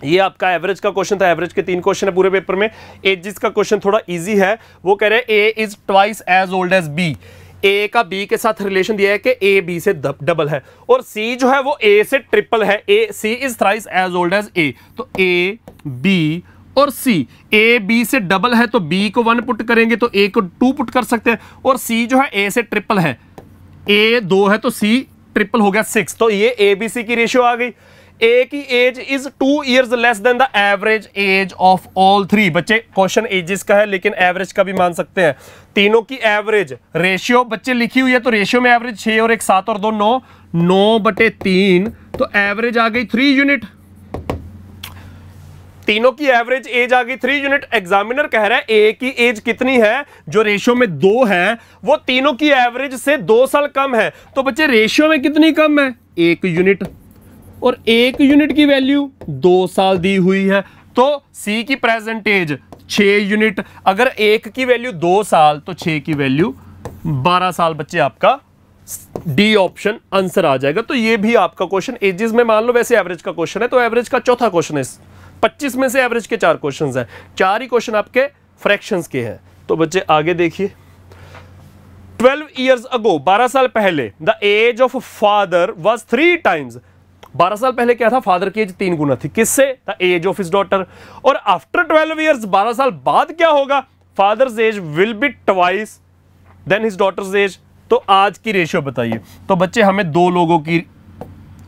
ये आपका एवरेज का क्वेश्चन था। एवरेज के 3 क्वेश्चन है पूरे पेपर में। एजिस का क्वेश्चन थोड़ा इजी है। वो कह रहे हैं A is twice as old as B. A का बी के साथ रिलेशन दिया है कि ए बी से डबल है, और सी जो है वो ए से ट्रिपल है। A C is thrice as old as A. तो ए बी और सी, ए बी से डबल है तो बी को 1 पुट करेंगे तो ए को 2 पुट कर सकते हैं, और सी जो है ए से ट्रिपल है। ए 2 है तो सी ट्रिपल हो गया 6। तो ये ए बी सी की रेशियो आ गई। ए की age is 2 years less than the average age of all 3। बच्चे क्वेश्चन एजेस का है, लेकिन एवरेज का भी मान सकते हैं। तीनों की एवरेज रेशियो बच्चे लिखी हुई है, तो रेशियो में एवरेज 6 और 1 7 और 2 9, 9/3, तो एवरेज आ गई 3 यूनिट। तीनों की एवरेज एज आ गई 3 यूनिट। एग्जामिनर कह रहा है ए की एज कितनी है, जो रेशियो में 2 है, वो तीनों की एवरेज से 2 साल कम है। तो बच्चे रेशियो में कितनी कम है 1 यूनिट, और 1 यूनिट की वैल्यू 2 साल दी हुई है। तो सी की प्रेजेंट एज 6 यूनिट। अगर 1 की वैल्यू 2 साल तो 6 की वैल्यू 12 साल। बच्चे आपका डी ऑप्शन आंसर आ जाएगा। तो ये भी आपका क्वेश्चन एजेस में मान लो, वैसे एवरेज का क्वेश्चन है तो एवरेज का चौथा क्वेश्चन है। 25 में से एवरेज के 4 क्वेश्चंस हैं, 4 ही क्वेश्चन आपके फ्रैक्शंस के हैं। तो बच्चे आगे देखिए। 12 years ago, 12 साल पहले, the age of father was 3 times। 12 साल पहले क्या था, फादर की एज 3 गुना थी। किससे, the age of his daughter. और आफ्टर 12 years, 12 साल बाद क्या होगा, father's age will be twice than his daughter's age. तो आज की रेशियो बताइए। तो बच्चे हमें 2 लोगों की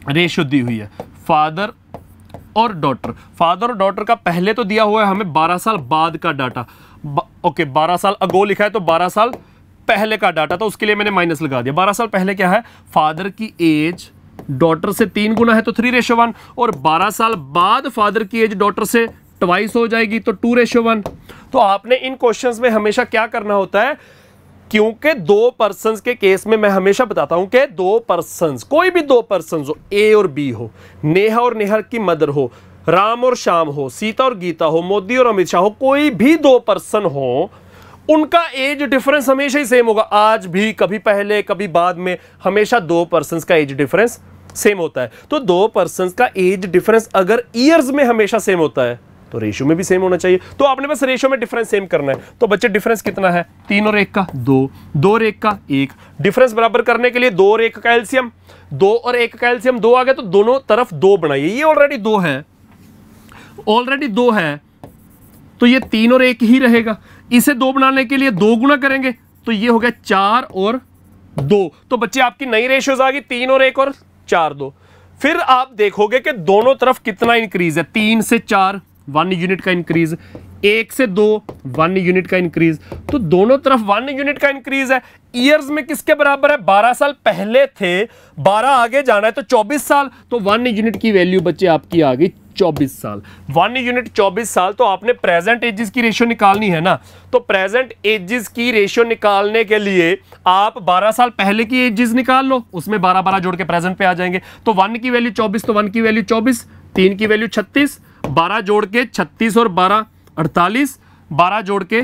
रेशियो दी हुई है, फादर और डॉटर। फादर और डॉटर का पहले तो दिया हुआ है हमें 12 साल बाद का डाटा। ओके 12 साल अगो लिखा है तो 12 साल पहले का डाटा, तो उसके लिए मैंने माइनस लगा दिया। 12 साल पहले क्या है, फादर की एज डॉटर से 3 गुना है तो 3:1, और 12 साल बाद फादर की एज डॉटर से ट्वाइस हो जाएगी तो 2:1। तो आपने इन क्वेश्चंस में हमेशा क्या करना होता है, क्योंकि 2 पर्सन्स के केस में मैं हमेशा बताता हूं कि 2 पर्सन्स, कोई भी 2 पर्सन्स हो, ए और बी हो, नेहा और नेहा की मदर हो, राम और श्याम हो, सीता और गीता हो, मोदी और अमित शाह हो, कोई भी 2 पर्सन हो, उनका एज डिफरेंस हमेशा ही सेम होगा। आज भी, कभी पहले कभी बाद में, हमेशा 2 पर्सन्स का एज डिफरेंस सेम होता है। तो 2 पर्सन्स का एज डिफरेंस अगर ईयर्स में हमेशा सेम होता है तो रेशियो में भी सेम होना चाहिए। तो आपने बस रेशियो में डिफरेंस सेम करना है। तो बच्चे डिफरेंस कितना है, 3 और 1 का 2, 2 और 1 का 1। डिफरेंस बराबर करने के लिए 2 और 1 का एलसीएम, 2 और 1 का एलसीएम 2 आ गया, तो दोनों तरफ 2 बनाइए। ये ऑलरेडी 2 है, ऑलरेडी 2 है, तो ये 3 और 1 ही रहेगा। इसे 2 बनाने के लिए 2 गुना करेंगे तो ये हो गया 4 और 2। तो बच्चे आपकी नई रेशियोज आ गई 3 और 1 और 4 2। फिर आप देखोगे कि दोनों तरफ कितना इंक्रीज है, 3 से 4 1 यूनिट का इंक्रीज, 1 से 2 1 यूनिट का इंक्रीज, तो दोनों तरफ 1 यूनिट का इंक्रीज है। ईयर्स में किसके बराबर है, 12 साल पहले थे, 12 आगे जाना है तो 24 साल, तो 1 यूनिट की वैल्यू बच्चे आपकी आ गई 24 साल। 1 यूनिट 24 साल। तो आपने प्रेजेंट एजेस की रेशियो निकालनी है ना, तो प्रेजेंट एजेस की रेशियो निकालने के लिए आप 12 साल पहले की एजेस निकाल लो, उसमें 12 जोड़ के प्रेजेंट पे आ जाएंगे। तो 1 की वैल्यू 24, तो 1 की वैल्यू 24, 3 की वैल्यू 36, 12 जोड़ के 36 और 12 48, 12 जोड़ के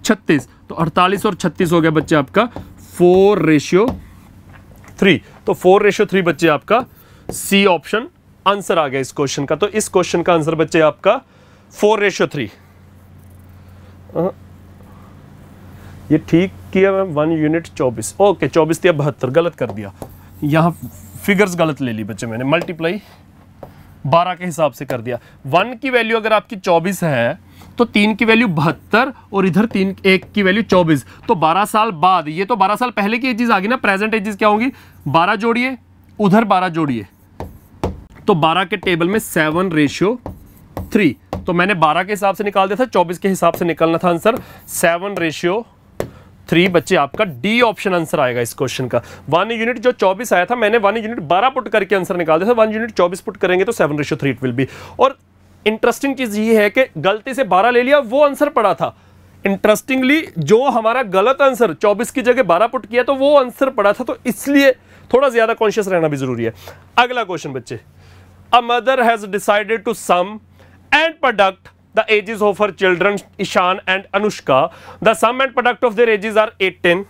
36, तो 48 और 36 हो गया बच्चे आपका 4:3। तो 4:3 बच्चे आपका सी ऑप्शन आंसर आ गया इस क्वेश्चन का। तो इस क्वेश्चन का आंसर बच्चे आपका 4:3। ये ठीक किया मैं, 1 यूनिट 24, ओके 24 या 72, गलत कर दिया, यहां फिगर्स गलत ले ली बच्चे मैंने, मल्टीप्लाई 12 के हिसाब से कर दिया। 1 की वैल्यू अगर आपकी 24 है तो 3 की वैल्यू 72 और इधर 1 की वैल्यू 24, तो 12 साल बाद, ये तो 12 साल पहले की एजेस आ गई ना, प्रेजेंट एजेस क्या होंगी, 12 जोड़िए उधर 12 जोड़िए, तो 12 के टेबल में 7:3, तो मैंने 12 के हिसाब से निकाल दिया था, 24 के हिसाब से निकलना था आंसर 7:3 बच्चे आपका डी ऑप्शन आंसर आएगा इस क्वेश्चन का। 1 यूनिट जो 24 आया था मैंने 1 यूनिट 12 पुट करके आंसर निकाल दिया था, 1 यूनिट 24 पुट करेंगे तो 7:3 इट विल बी। और इंटरेस्टिंग चीज ये है कि गलती से 12 ले लिया, वो आंसर पड़ा था। इंटरेस्टिंगली जो हमारा गलत आंसर 24 की जगह 12 पुट किया तो वो आंसर पड़ा था, तो इसलिए थोड़ा ज्यादा कॉन्शियस रहना भी जरूरी है। अगला क्वेश्चन बच्चे, a mother has decided to sum and product the ages of her children Ishan and Anushka. The sum and product of their ages are 18.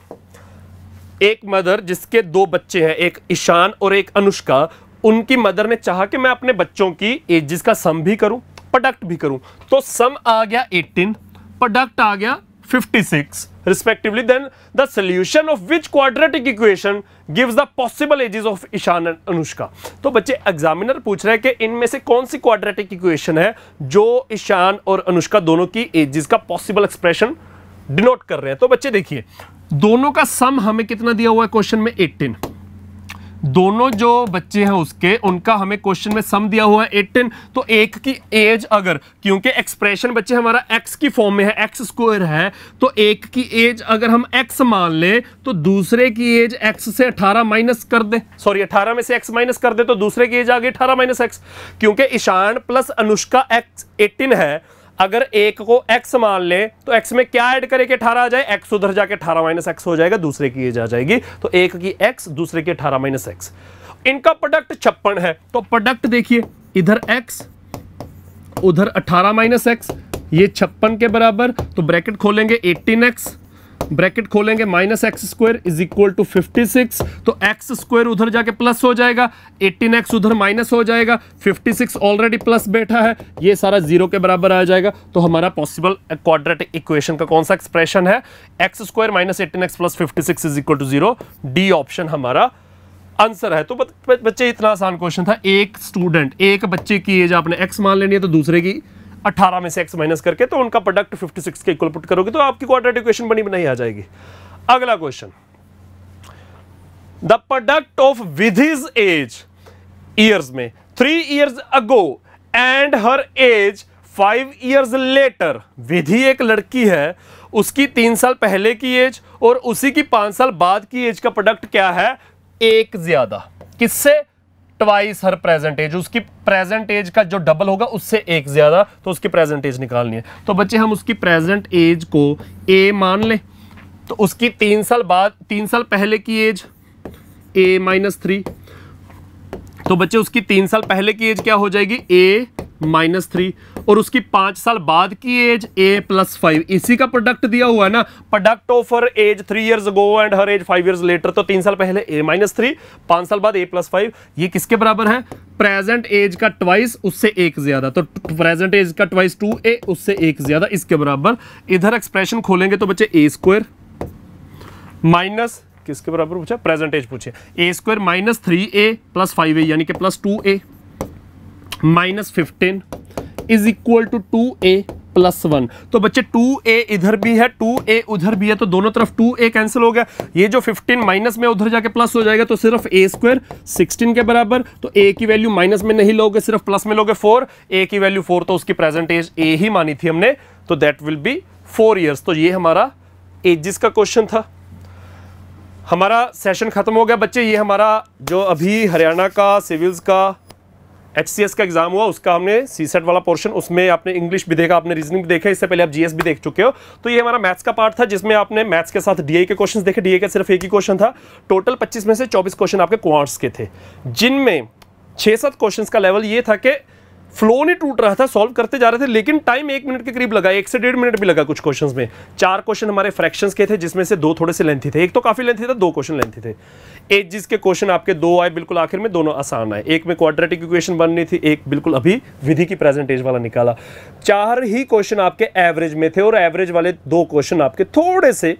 एक मदर जिसके 2 बच्चे हैं, एक ईशान और एक अनुष्का, उनकी मदर ने चाहा कि मैं अपने बच्चों की एजेस का सम भी करूं, प्रोडक्ट भी करूं। तो सम आ गया 18, प्रोडक्ट आ गया 56 respectively. Then the solution of which quadratic equation gives the possible ages of Ishan and Anushka. तो बच्चे एग्जामिनर पूछ रहे हैं कि इनमें से कौन सी क्वाड्रेटिक इक्वेशन है जो ईशान और अनुष्का दोनों की एजेस का पॉसिबल एक्सप्रेशन डिनोट कर रहे हैं। तो बच्चे देखिए, दोनों का सम हमें कितना दिया हुआ है क्वेश्चन में 18, दोनों जो बच्चे हैं उसके उनका हमें क्वेश्चन में सम दिया हुआ है 18। तो एक की एज अगर, क्योंकि एक्सप्रेशन बच्चे हमारा x की फॉर्म में है, x स्क्वायर है, तो एक की एज अगर हम x मान ले तो दूसरे की एज x से 18 माइनस कर दे, सॉरी 18 में से x माइनस कर दे तो दूसरे की एज आ गई 18 माइनस x। क्योंकि ईशान प्लस अनुष्का x 18 है, अगर एक को x मान ले तो x में क्या ऐड करे कि 18 आ जाए, x उधर जाके 18 माइनस x हो जाएगा, दूसरे की एज आ जाएगी। तो एक की x दूसरे की 18 माइनस x। इनका प्रोडक्ट 56 है, तो प्रोडक्ट देखिए, इधर x उधर 18 माइनस x, ये 56 के बराबर। तो ब्रैकेट खोलेंगे 18x, ब्रैकेट खोलेंगे minus x square is equal to 56। तो एक्स स्क्वायर उधर जाके प्लस हो जाएगा, 18x उधर माइनस हो जाएगा, 56 ऑलरेडी प्लस बैठा है, ये सारा 0 के बराबर आ जाएगा। तो हमारा पॉसिबल क्वाड्रेटिक इक्वेशन का कौन सा एक्सप्रेशन है, x square minus 18x plus 56 is equal to 0, D option हमारा आंसर है। तो बच्चे इतना आसान क्वेश्चन था। एक स्टूडेंट, एक बच्चे की एज आपने x मान लेनी है तो दूसरे की 18 में से x माइनस करके, तो उनका प्रोडक्ट 56 के इक्वल पुट करोगे तो आपकी क्वाड्रेटिक इक्वेशन बनी बनाई आ जाएगी। अगला question, the product of with his age years में 3 years ago and her age 5 years later. Vidhi एक लड़की है, उसकी 3 साल पहले की एज और उसी की 5 साल बाद की एज का प्रोडक्ट क्या है, एक ज्यादा। किससे, ट्वाइस हर प्रेजेंट एज, उसकी प्रेजेंट एज का जो डबल होगा उससे एक ज्यादा, तो उसकी प्रेजेंट एज निकालनी है। तो बच्चे हम उसकी प्रेजेंट एज को a मान लें, तो उसकी 3 साल बाद, 3 साल पहले की एज a-3, तो बच्चे उसकी 3 साल पहले की एज क्या हो जाएगी, a-3, और उसकी 5 साल बाद की एज a+5। इसी का प्रोडक्ट दिया हुआ है ना, product of her age 3 years ago and her age 5 years later. तो 3 साल पहले a-3, 5 साल बाद a+5, ये किसके बराबर है, प्रेजेंट एज का ट्वाइस, उससे एक ज्यादा। तो प्रेजेंट एज का ट्वाइस 2a, उससे एक ज्यादा, इसके बराबर। इधर एक्सप्रेशन खोलेंगे तो बच्चे a स्क्वायर माइनस किसके बराबर पूछा, प्रेजेंट एज पूछे, a square minus 3a plus 5a यानी कि plus 2a minus 15 is equal to 2a plus 1। तो बच्चे 2a इधर भी है, 2a उधर भी है, तो दोनों तरफ 2a कैंसिल हो गया। ये जो 15 माइनस में उधर जाके प्लस हो जाएगा, तो सिर्फ a स्क्वायर 16 के बराबर। तो a की वैल्यू माइनस में नहीं लोगे, सिर्फ प्लस में लोगे 4, a की वैल्यू 4, तो उसकी प्रेजेंट एज a ही मानी थी हमने, तो दैट विल बी 4 years। तो ये हमारा एजिस का क्वेश्चन था। हमारा सेशन खत्म हो गया बच्चे। ये हमारा जो अभी हरियाणा का सिविल्स का HCS का एग्जाम हुआ, उसका हमने CSET वाला पोर्शन, उसमें आपने इंग्लिश भी देखा, आपने रीजनिंग भी देखा, इससे पहले आप GS भी देख चुके हो। तो ये हमारा मैथ्स का पार्ट था, जिसमें आपने मैथ्स के साथ DI के क्वेश्चंस देखे। DI का सिर्फ एक ही क्वेश्चन था। टोटल 25 में से 24 क्वेश्चन आपके क्वांट्स के थे, जिनमें 6-7 क्वेश्चंस का लेवल ये था कि फ्लो नहीं टूट रहा था, सॉल्व करते जा रहे थे, लेकिन टाइम 1 मिनट के करीब लगा, 1 से 1.5 मिनट भी लगा कुछ क्वेश्चंस में। 4 क्वेश्चन हमारे फ्रैक्शंस के थे, जिसमें से 2 थोड़े से लेंथी थे, एक तो काफी लेंथी था, 2 क्वेश्चन लेंथी थे। एजिस के क्वेश्चन आपके 2 आए बिल्कुल आखिर में, दोनों आसान आए। एक में क्वाड्रेटिक इक्वेशन बननी थी, एक बिल्कुल अभी विधि की प्रेजेंट एज वाला निकाला। 4 ही क्वेश्चन आपके एवरेज में थे, और एवरेज वाले 2 क्वेश्चन आपके थोड़े से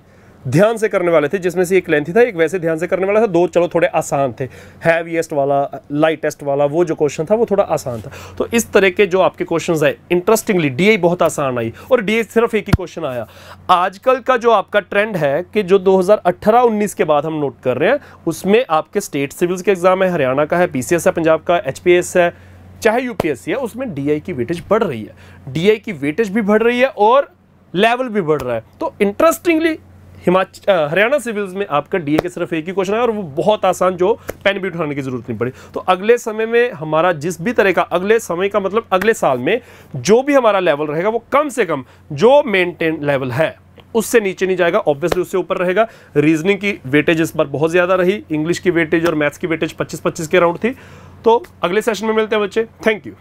ध्यान से करने वाले थे, जिसमें से एक लेंथी था, एक वैसे ध्यान से करने वाला था। 2 चलो थोड़े आसान थे, हैवीएस्ट वाला, लाइटेस्ट वाला, वो जो क्वेश्चन था वो थोड़ा आसान था। तो इस तरह के जो आपके क्वेश्चंस आए, इंटरेस्टिंगली DI बहुत आसान आई, और DI सिर्फ एक ही क्वेश्चन आया। आजकल का जो आपका ट्रेंड है कि जो 2018-19 के बाद हम नोट कर रहे हैं, उसमें आपके स्टेट सिविल्स के एग्जाम है, हरियाणा का है, PCS है, पंजाब का HPS है, चाहे यूपीएससी है, उसमें डीआई की वेटेज बढ़ रही है, डीआई की वेटेज भी बढ़ रही है और लेवल भी बढ़ रहा है। तो इंटरेस्टिंगली हरियाणा सिविल्स में आपका डीए के सिर्फ एक ही क्वेश्चन है और वो बहुत आसान, जो पेन भी उठाने की जरूरत नहीं पड़ी। तो अगले समय में हमारा जिस भी तरह का, अगले समय का मतलब अगले साल में जो भी हमारा लेवल रहेगा वो कम से कम जो मेंटेन लेवल है उससे नीचे नहीं जाएगा, ऑब्वियसली उससे ऊपर रहेगा। रीजनिंग की वेटेज इस बार बहुत ज्यादा रही, इंग्लिश की वेटेज और मैथ्स की वेटेज 25-25 के राउंड थी। तो अगले सेशन में मिलते हैं बच्चे, थैंक यू।